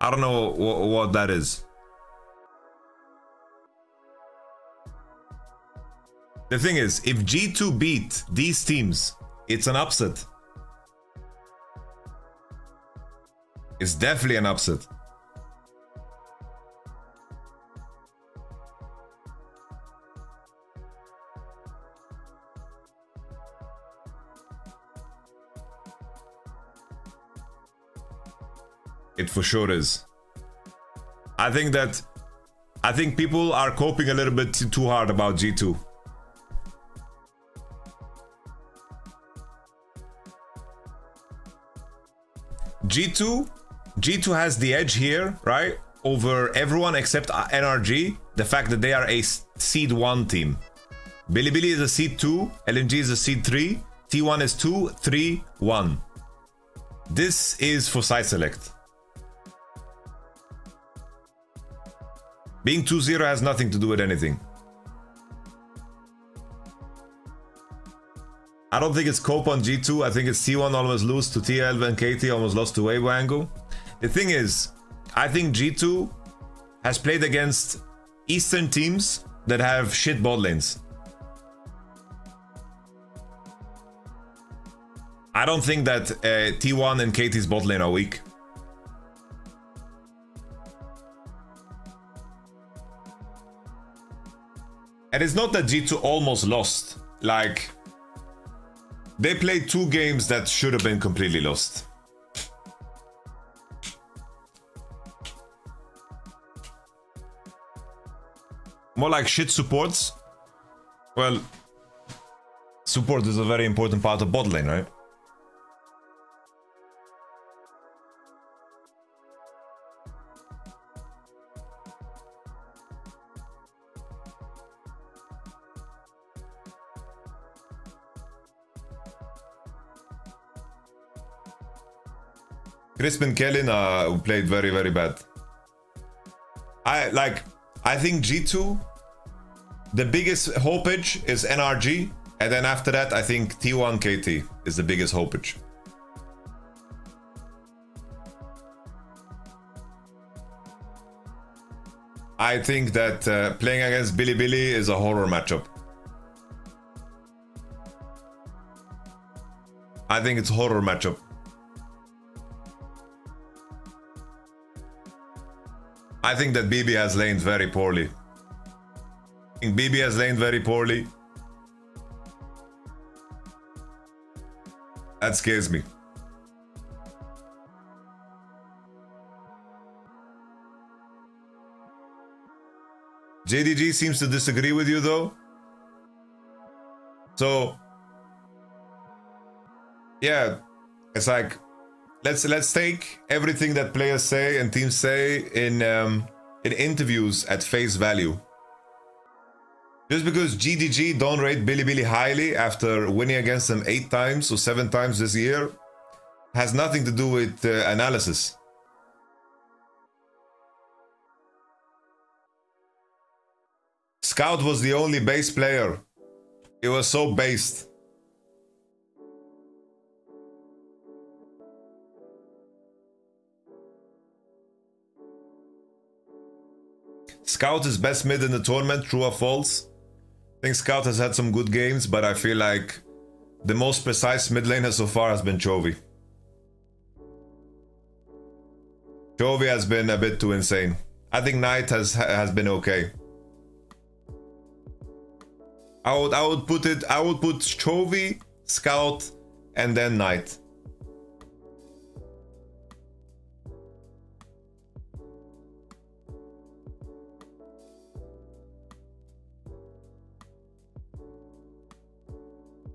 I don't know what that is. The thing is, if G2 beat these teams, it's an upset. It's definitely an upset. It for sure is. I think people are coping a little bit too hard about G2. G2 has the edge here, right? Over everyone except NRG. The fact that they are a seed 1 team. Bilibili is a seed 2. LNG is a seed 3. T1 is 2, 3, 1. This is for side select. Being 2-0 has nothing to do with anything. I don't think it's Cope on G2. I think it's T1 almost lose to T11 and KT almost lost to Weibo. The thing is, I think G2 has played against Eastern teams that have shit bot lanes. I don't think that T1 and KT's bot lane are weak. And it's not that G2 almost lost. Like, they played 2 games that should have been completely lost. More like shit supports. Well, support is a very important part of bot lane, right? Crispin Kellin who played very, very bad. I think G2 the biggest hopage is NRG, and then after that, I think T1 KT is the biggest hopage. I think that playing against Bilibili is a horror matchup. I think it's a horror matchup. I think that BB has laned very poorly. I think BB has laned very poorly. That scares me. JDG seems to disagree with you though. So yeah, it's like let's take everything that players say and teams say in interviews at face value. Just because GDG don't rate Bilibili highly after winning against them 8 times or 7 times this year has nothing to do with analysis. Scout was the only base player. It was so based. Scout is best mid in the tournament, true or false? I think Scout has had some good games, but I feel like the most precise mid laner so far has been Chovy. Chovy has been a bit too insane. I think Knight has been okay. I would put Chovy, Scout, and then Knight.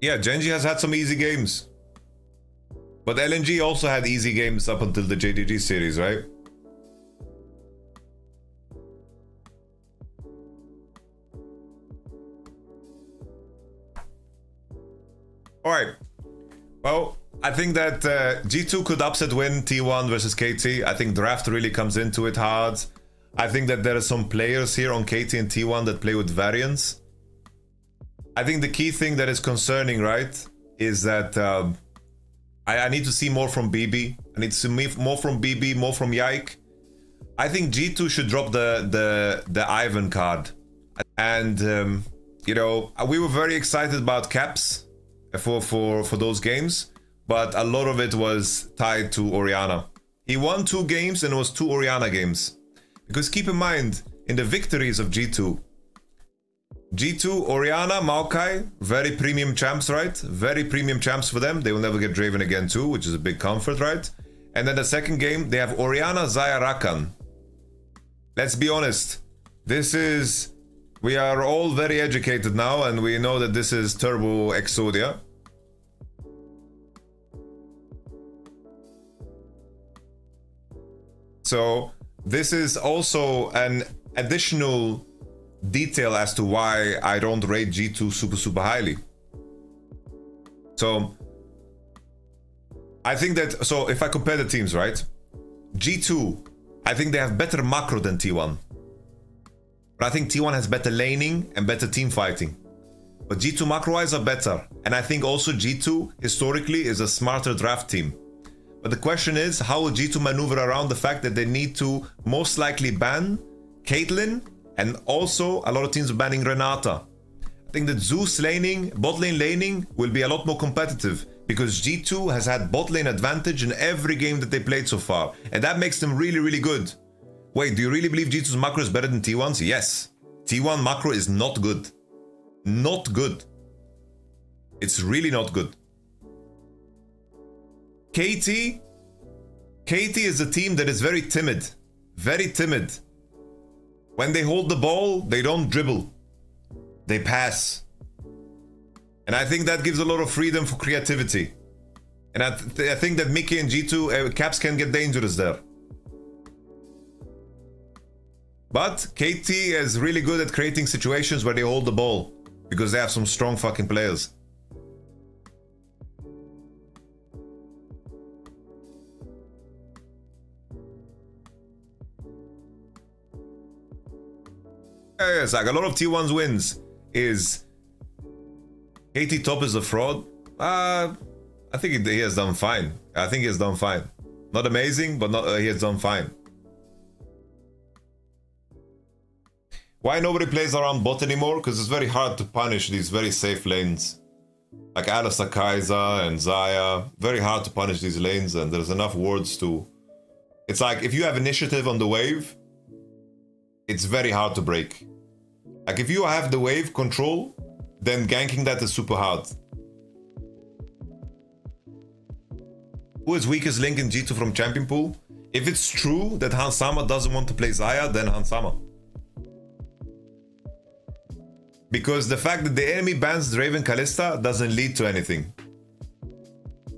Yeah, Genji has had some easy games. But LNG also had easy games up until the JDG series, right? Alright. Well, I think that G2 could upset win T1 versus KT. I think draft really comes into it hard. I think that there are some players here on KT and T1 that play with variance. I think the key thing that is concerning, right, is that I need to see more from BB. I need to see more from BB, more from Yike. I think G2 should drop the Ivan card. And, you know, we were very excited about caps for those games, but a lot of it was tied to Orianna. He won 2 games and it was 2 Orianna games. Because keep in mind, in the victories of G2, Orianna, Maokai, very premium champs, right? Very premium champs for them. They will never get Draven again too, which is a big comfort, right? And then the second game, they have Orianna, Xayah, Rakan. Let's be honest. We are all very educated now, and we know that this is Turbo Exodia. So this is also an additional detail as to why I don't rate G2 super highly. So I think that, so if I compare the teams, right? G2, I think they have better macro than T1. But I think T1 has better laning and better team fighting. But G2 macro-wise are better. And I think also G2 historically is a smarter draft team. But the question is, how will G2 maneuver around the fact that they need to most likely ban Caitlyn, and also a lot of teams are banning Renata. I think that Zeus laning, bot lane laning will be a lot more competitive because G2 has had bot lane advantage in every game that they played so far. And that makes them really good. Wait, do you really believe G2's macro is better than T1's? Yes. T1 macro is not good. Not good. It's really not good. KT is a team that is very timid. Very timid. When they hold the ball, they don't dribble. They pass. And I think that gives a lot of freedom for creativity. And I think that Mickey and G2 caps can get dangerous there. But KT is really good at creating situations where they hold the ball. Because they have some strong fucking players. Yeah, it's like a lot of T1's wins is KT top is a fraud. I think he has done fine. I think he has done fine. Not amazing, but not, he has done fine. Why nobody plays around bot anymore? Because it's very hard to punish these very safe lanes. Like Alistar Kaiser and Xayah. Very hard to punish these lanes, and there's enough wards to... It's like, if you have initiative on the wave, it's very hard to break. Like, if you have the wave control, then ganking that is super hard. Who is weakest link in G2 from champion pool? If it's true that Hans Sama doesn't want to play Xayah, then Hans Sama. Because the fact that the enemy bans Draven Kalista doesn't lead to anything.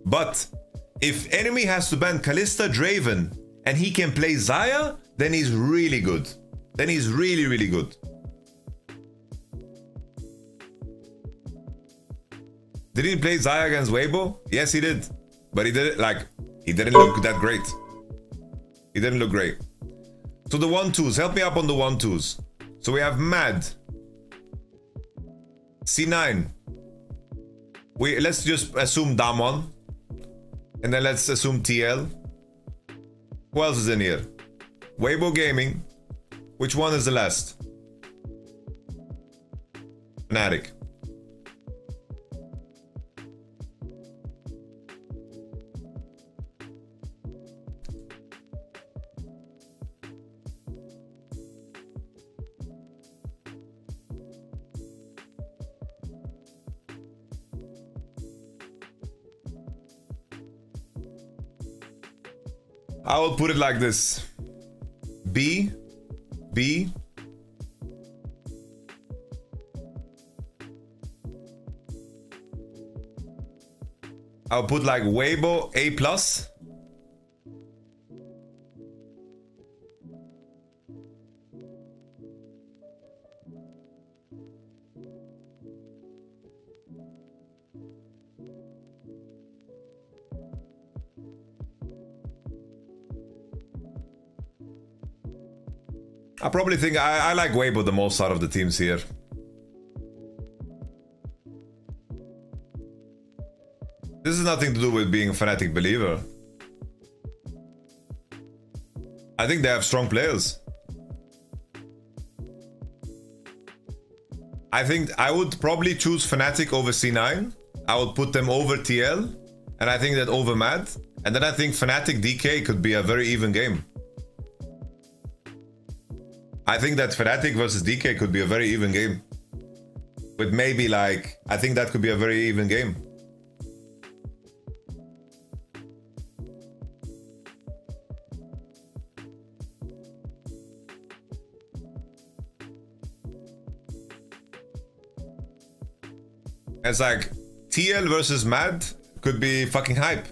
But if enemy has to ban Kalista Draven and he can play Xayah, then he's really good. Then he's really, really good. Did he play Xayah against Weibo? Yes, he did. But he did it like, he didn't look that great. He didn't look great. So the 1-2s, help me up on the 1-2s. So we have Mad. C9. Let's just assume Damon. And then let's assume TL. Who else is in here? Weibo Gaming. Which one is the last? Fnatic. I will put it like this. B. I'll put like Weibo A+. I probably think I like Weibo the most out of the teams here. This has nothing to do with being a Fnatic believer. I think they have strong players. I think I would probably choose Fnatic over C9. I would put them over TL. And I think that over Mad. And then I think Fnatic DK could be a very even game. I think that Fnatic versus DK could be a very even game. With maybe like, I think that could be a very even game. It's like, TL versus Mad could be fucking hype.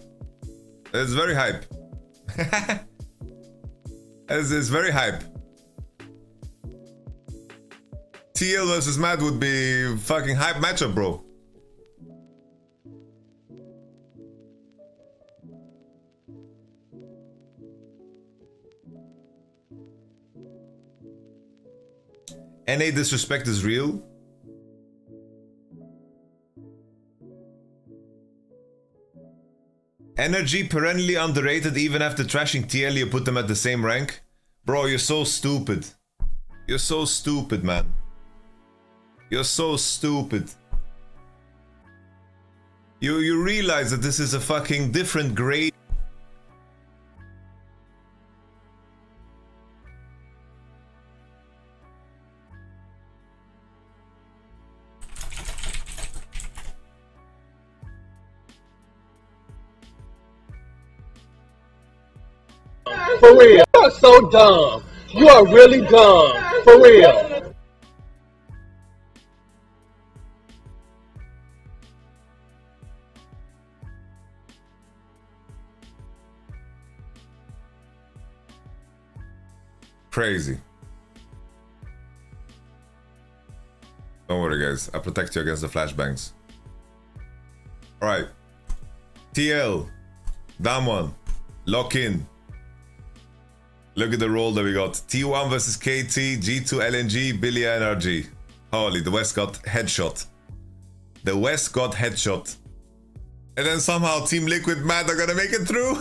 It's very hype. It's very hype. TL versus Mad would be fucking hype matchup, bro. NA disrespect is real. Energy perennially underrated. Even after trashing TL, you put them at the same rank. Bro, you're so stupid. You're so stupid, man. You're so stupid. You realize that this is a fucking different grade. For real. You are so dumb. You are really dumb. For real. Crazy. Don't worry, guys. I protect you against the flashbangs. Alright. TL. Damon. Lock in. Look at the roll that we got. T1 versus KT, G2 LNG, Billy NRG. Holy, the West got headshot. The West got headshot. And then somehow Team Liquid Mad are gonna make it through.